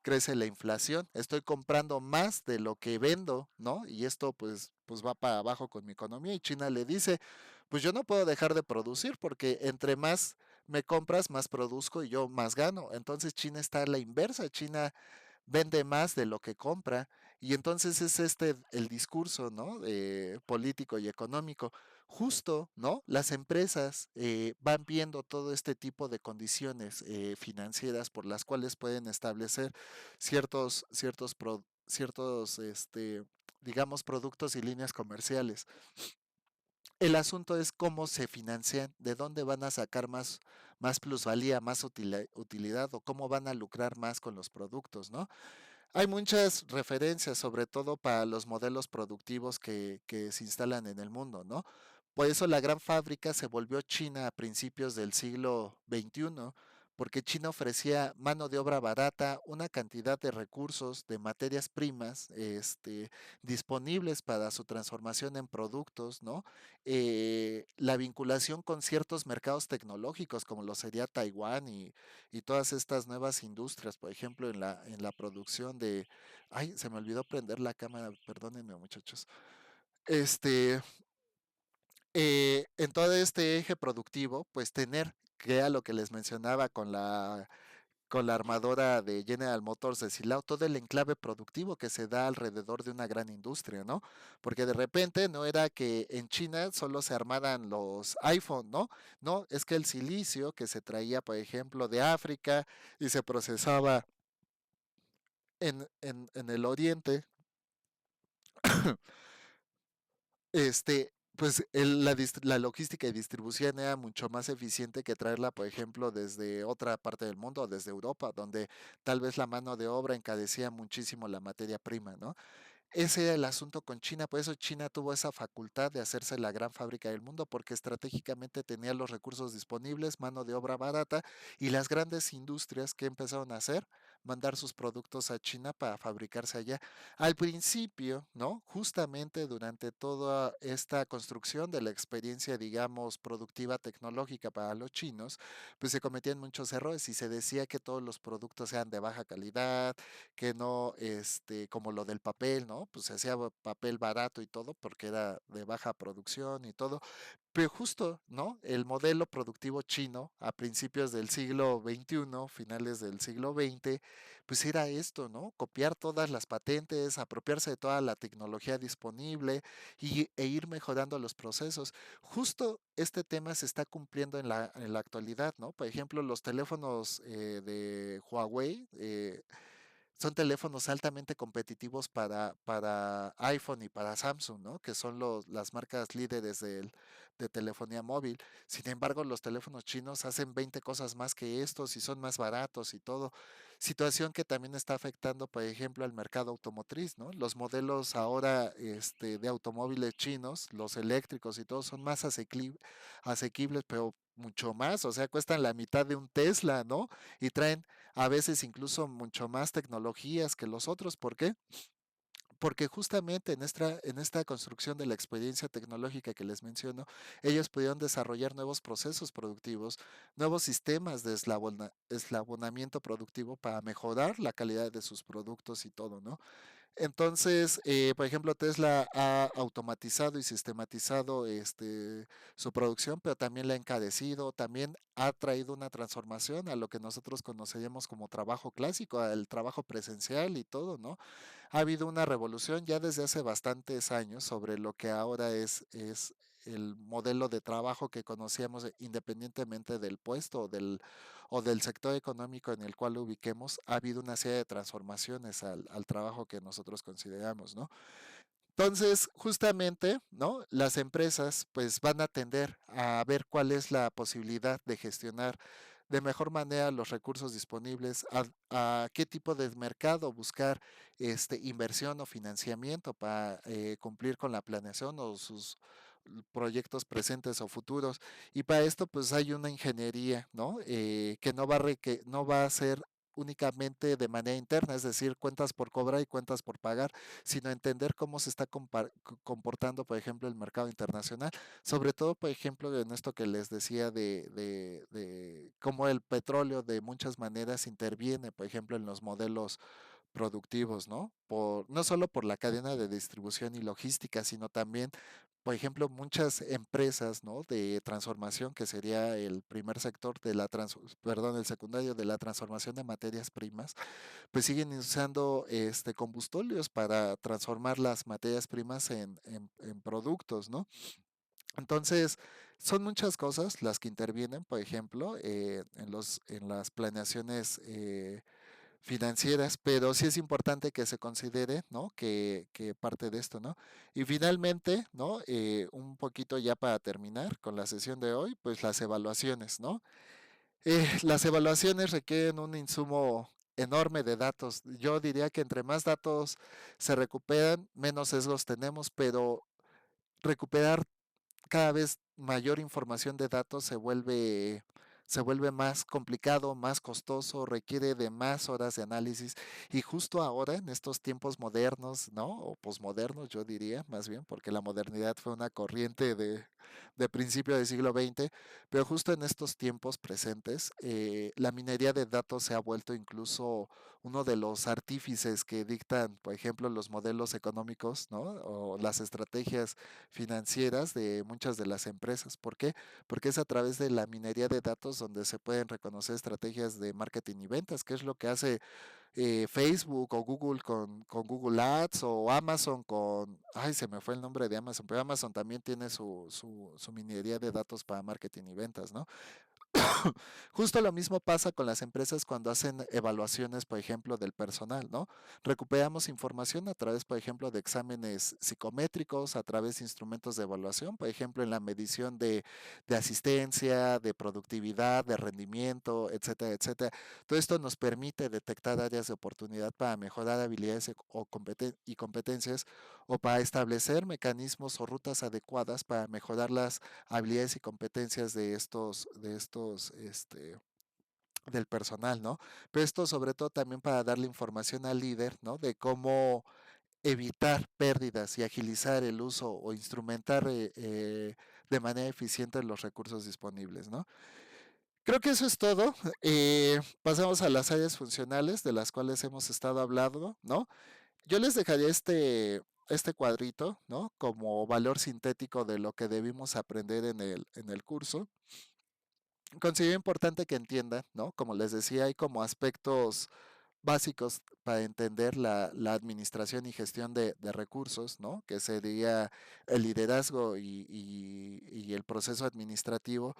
crece la inflación, estoy comprando más de lo que vendo, ¿no? Y esto pues va para abajo con mi economía y China le dice, pues yo no puedo dejar de producir porque entre más me compras, más produzco y yo más gano. Entonces China está a la inversa, China vende más de lo que compra. Y entonces es el discurso, ¿no? Político y económico. Justo, ¿no? Las empresas van viendo todo este tipo de condiciones financieras por las cuales pueden establecer digamos, productos y líneas comerciales. El asunto es cómo se financian, de dónde van a sacar más plusvalía, más utilidad o cómo van a lucrar más con los productos, ¿no? Hay muchas referencias, sobre todo para los modelos productivos que se instalan en el mundo, ¿no? Por eso la gran fábrica se volvió China a principios del siglo XXI, porque China ofrecía mano de obra barata, una cantidad de recursos, de materias primas, disponibles para su transformación en productos, ¿no? La vinculación con ciertos mercados tecnológicos, como lo sería Taiwán y todas estas nuevas industrias, por ejemplo, en la producción de... Ay, se me olvidó prender la cámara, perdónenme muchachos. Este, en todo este eje productivo, pues tener, que era lo que les mencionaba con la armadora de General Motors de Silao, todo el enclave productivo que se da alrededor de una gran industria, ¿no? Porque de repente no era que en China solo se armaran los iPhone, ¿no? No, es que el silicio que se traía, por ejemplo, de África y se procesaba en el oriente, pues la logística y distribución era mucho más eficiente que traerla, por ejemplo, desde otra parte del mundo, desde Europa, donde tal vez la mano de obra encarecía muchísimo la materia prima, ¿no? Ese era el asunto con China, por eso China tuvo esa facultad de hacerse la gran fábrica del mundo, porque estratégicamente tenía los recursos disponibles, mano de obra barata, y las grandes industrias que empezaron a hacer, mandar sus productos a China para fabricarse allá. Al principio, ¿no? Justamente durante toda esta construcción de la experiencia, digamos, productiva tecnológica para los chinos, pues se cometían muchos errores y se decía que todos los productos eran de baja calidad, que no, como lo del papel, ¿no? Pues se hacía papel barato y todo porque era de baja producción y todo. Pero justo, ¿no? El modelo productivo chino a principios del siglo XXI, finales del siglo XX, pues era esto, ¿no? Copiar todas las patentes, apropiarse de toda la tecnología disponible e ir mejorando los procesos. Justo este tema se está cumpliendo en la actualidad, ¿no? Por ejemplo, los teléfonos de Huawei, son teléfonos altamente competitivos para iPhone y para Samsung, ¿no? Que son las marcas líderes de telefonía móvil. Sin embargo, los teléfonos chinos hacen 20 cosas más que estos y son más baratos y todo. Situación que también está afectando, por ejemplo, al mercado automotriz, ¿no? Los modelos ahora de automóviles chinos, los eléctricos y todo, son más asequibles, pero mucho más, o sea, cuestan la mitad de un Tesla, ¿no? Y traen a veces incluso mucho más tecnologías que los otros. ¿Por qué? Porque justamente en esta construcción de la experiencia tecnológica que les menciono, ellos pudieron desarrollar nuevos procesos productivos, nuevos sistemas de eslabonamiento productivo para mejorar la calidad de sus productos y todo, ¿no? Entonces, por ejemplo, Tesla ha automatizado y sistematizado su producción, pero también la ha encarecido, también ha traído una transformación a lo que nosotros conoceríamos como trabajo clásico, al trabajo presencial y todo, ¿no? Ha habido una revolución ya desde hace bastantes años sobre lo que ahora es el modelo de trabajo que conocíamos independientemente del puesto o del sector económico en el cual lo ubiquemos. Ha habido una serie de transformaciones al trabajo que nosotros consideramos, ¿no? Entonces, justamente, ¿no? Las empresas pues van a tender a ver cuál es la posibilidad de gestionar de mejor manera los recursos disponibles, a qué tipo de mercado buscar inversión o financiamiento para cumplir con la planeación o sus proyectos presentes o futuros. Y para esto pues hay una ingeniería, ¿no? Que no va a ser únicamente de manera interna, es decir, cuentas por cobrar y cuentas por pagar, sino entender cómo se está comportando, por ejemplo, el mercado internacional, sobre todo, por ejemplo, en esto que les decía de cómo el petróleo de muchas maneras interviene, por ejemplo, en los modelos productivos, ¿no? No solo por la cadena de distribución y logística, sino también, por ejemplo, muchas empresas, ¿no? De transformación, que sería el primer sector perdón, el secundario de la transformación de materias primas, pues siguen usando combustóleos para transformar las materias primas en productos, ¿no? Entonces, son muchas cosas las que intervienen, por ejemplo, en las planeaciones financieras, pero sí es importante que se considere, ¿no? Que parte de esto, ¿no? Y finalmente, ¿no? Un poquito ya para terminar con la sesión de hoy, pues las evaluaciones, ¿no? Las evaluaciones requieren un insumo enorme de datos. Yo diría que entre más datos se recuperan, menos sesgos tenemos, pero recuperar cada vez mayor información de datos se vuelve más complicado, más costoso, requiere de más horas de análisis. Y justo ahora, en estos tiempos modernos, ¿no? O posmodernos, yo diría, más bien, porque la modernidad fue una corriente de principio del siglo XX, pero justo en estos tiempos presentes, la minería de datos se ha vuelto incluso uno de los artífices que dictan, por ejemplo, los modelos económicos, ¿no? O las estrategias financieras de muchas de las empresas. ¿Por qué? Porque es a través de la minería de datos donde se pueden reconocer estrategias de marketing y ventas, que es lo que hace Facebook o Google con Google Ads o Amazon ay, se me fue el nombre de Amazon, pero Amazon también tiene su minería de datos para marketing y ventas, ¿no? Justo lo mismo pasa con las empresas cuando hacen evaluaciones, por ejemplo, del personal, ¿no? Recuperamos información a través, por ejemplo, de exámenes psicométricos, a través de instrumentos de evaluación, por ejemplo, en la medición de asistencia, de productividad, de rendimiento, etcétera, etcétera. Todo esto nos permite detectar áreas de oportunidad para mejorar habilidades y competencias o para establecer mecanismos o rutas adecuadas para mejorar las habilidades y competencias del personal, ¿no? Pero esto sobre todo también para darle información al líder, ¿no? De cómo evitar pérdidas y agilizar el uso o instrumentar de manera eficiente los recursos disponibles, ¿no? Creo que eso es todo. Pasamos a las áreas funcionales de las cuales hemos estado hablando, ¿no? Yo les dejaría este cuadrito, ¿no? Como valor sintético de lo que debimos aprender en el curso. Considero importante que entiendan, ¿no? Como les decía, hay como aspectos básicos para entender la administración y gestión de recursos, ¿no? Que sería el liderazgo y el proceso administrativo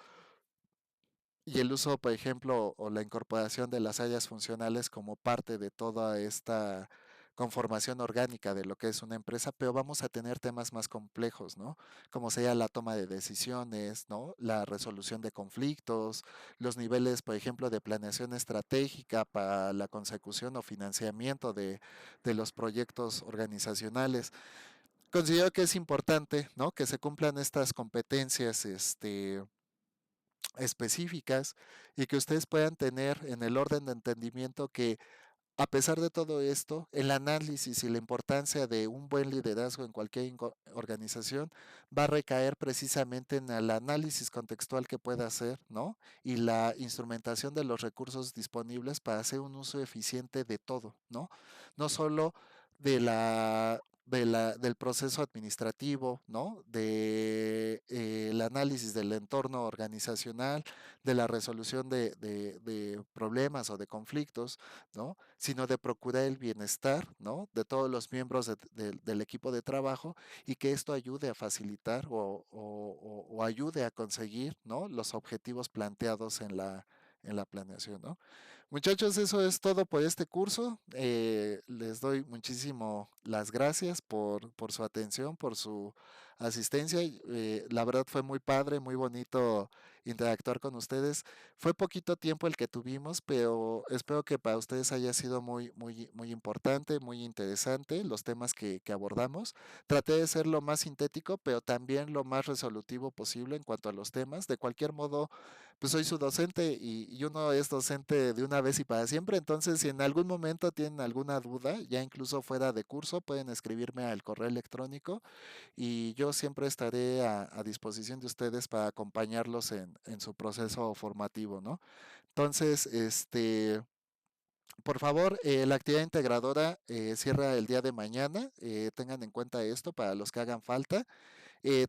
y el uso, por ejemplo, o la incorporación de las áreas funcionales como parte de toda esta conformación orgánica de lo que es una empresa, pero vamos a tener temas más complejos, ¿no? Como sería la toma de decisiones, ¿no? La resolución de conflictos, los niveles, por ejemplo, de planeación estratégica para la consecución o financiamiento de los proyectos organizacionales. Considero que es importante, ¿no? Que se cumplan estas competencias, específicas y que ustedes puedan tener en el orden de entendimiento que a pesar de todo esto, el análisis y la importancia de un buen liderazgo en cualquier organización va a recaer precisamente en el análisis contextual que pueda hacer, ¿no? Y la instrumentación de los recursos disponibles para hacer un uso eficiente de todo, ¿no? No solo de del proceso administrativo, ¿no? De el análisis del entorno organizacional, de la resolución de problemas o de conflictos, ¿no? Sino de procurar el bienestar, ¿no? De todos los miembros del equipo de trabajo y que esto ayude a facilitar o ayude a conseguir, ¿no? Los objetivos planteados en la planeación, ¿no? Muchachos, eso es todo por este curso. Les doy muchísimo las gracias por su atención, por su asistencia. La verdad fue muy padre, muy bonito interactuar con ustedes. Fue poquito tiempo el que tuvimos, pero espero que para ustedes haya sido muy importante, muy interesante los temas que abordamos. Traté de ser lo más sintético, pero también lo más resolutivo posible en cuanto a los temas. De cualquier modo, pues soy su docente y uno es docente de una vez y para siempre. Entonces, si en algún momento tienen alguna duda, ya incluso fuera de curso, pueden escribirme al correo electrónico y yo siempre estaré a disposición de ustedes para acompañarlos en su proceso formativo, ¿no? Entonces, por favor, la actividad integradora cierra el día de mañana. Tengan en cuenta esto para los que hagan falta.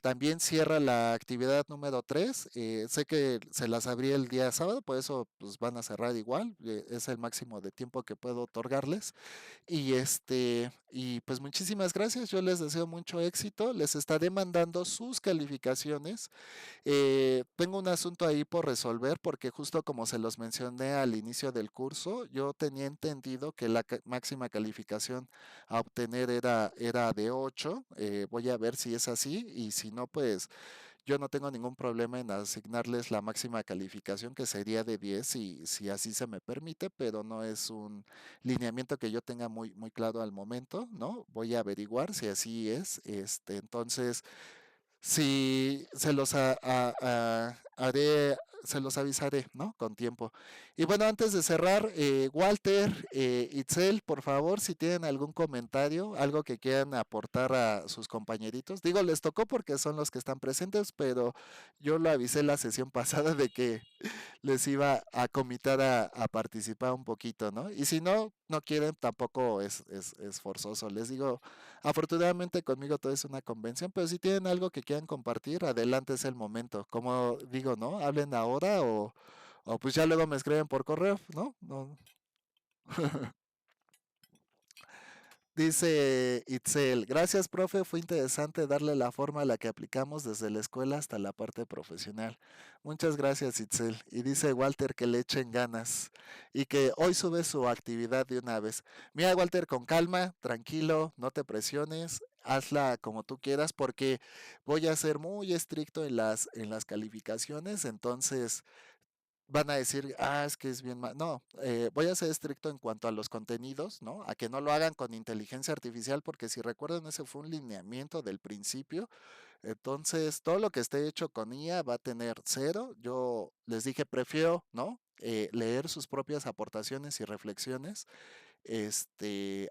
También cierra la actividad número 3. Sé que se las abrí el día sábado, por eso pues van a cerrar igual. Es el máximo de tiempo que puedo otorgarles. Y pues muchísimas gracias. Yo les deseo mucho éxito. Les estaré mandando sus calificaciones. Tengo un asunto ahí por resolver porque justo como se los mencioné al inicio del curso, yo tenía entendido que la máxima calificación a obtener era de 8. Voy a ver si es así y si no, pues yo no tengo ningún problema en asignarles la máxima calificación que sería de 10 si así se me permite, pero no es un lineamiento que yo tenga muy claro al momento, ¿no? Voy a averiguar si así es. Entonces... Sí, haré, se los avisaré, ¿no? Con tiempo. Y bueno, antes de cerrar, Walter, Itzel, por favor, si tienen algún comentario, algo que quieran aportar a sus compañeritos. Digo, les tocó porque son los que están presentes, pero yo lo avisé la sesión pasada de que les iba a comitar a participar un poquito, ¿no? Y si no quieren, tampoco es forzoso. Les digo, afortunadamente conmigo todo es una convención, pero si tienen algo que quieran compartir, adelante es el momento. Como digo, ¿no? Hablen ahora o pues ya luego me escriben por correo, ¿no? No. Dice Itzel, gracias, profe, fue interesante darle la forma a la que aplicamos desde la escuela hasta la parte profesional. Muchas gracias, Itzel. Y dice Walter que le echen ganas y que hoy sube su actividad de una vez. Mira, Walter, con calma, tranquilo, no te presiones, hazla como tú quieras porque voy a ser muy estricto en las calificaciones, entonces van a decir, ah, es que es bien mal. No, voy a ser estricto en cuanto a los contenidos, ¿no? A que no lo hagan con inteligencia artificial, porque si recuerdan, ese fue un lineamiento del principio. Entonces, todo lo que esté hecho con IA va a tener cero. Yo les dije, prefiero, ¿no? Leer sus propias aportaciones y reflexiones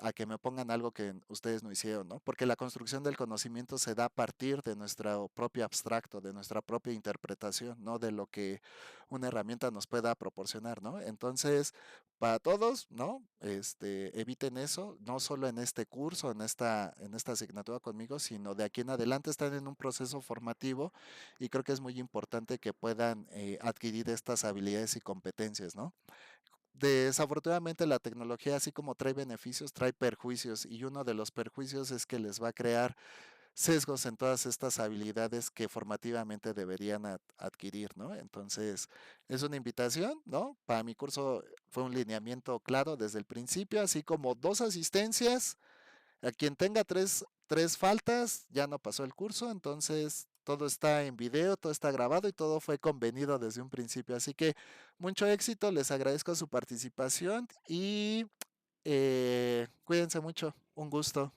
a que me pongan algo que ustedes no hicieron, ¿no? Porque la construcción del conocimiento se da a partir de nuestro propio abstracto, de nuestra propia interpretación, no de lo que una herramienta nos pueda proporcionar, ¿no? Entonces, para todos, ¿no? Eviten eso, no solo en este curso, en esta asignatura conmigo, sino de aquí en adelante están en un proceso formativo y creo que es muy importante que puedan adquirir estas habilidades y competencias, ¿no? Desafortunadamente la tecnología, así como trae beneficios, trae perjuicios y uno de los perjuicios es que les va a crear sesgos en todas estas habilidades que formativamente deberían adquirir, ¿no? Entonces, es una invitación, ¿no? Para mi curso fue un lineamiento claro desde el principio, así como dos asistencias, a quien tenga tres faltas, ya no pasó el curso, entonces todo está en video, todo está grabado y todo fue convenido desde un principio. Así que mucho éxito, les agradezco su participación y cuídense mucho. Un gusto.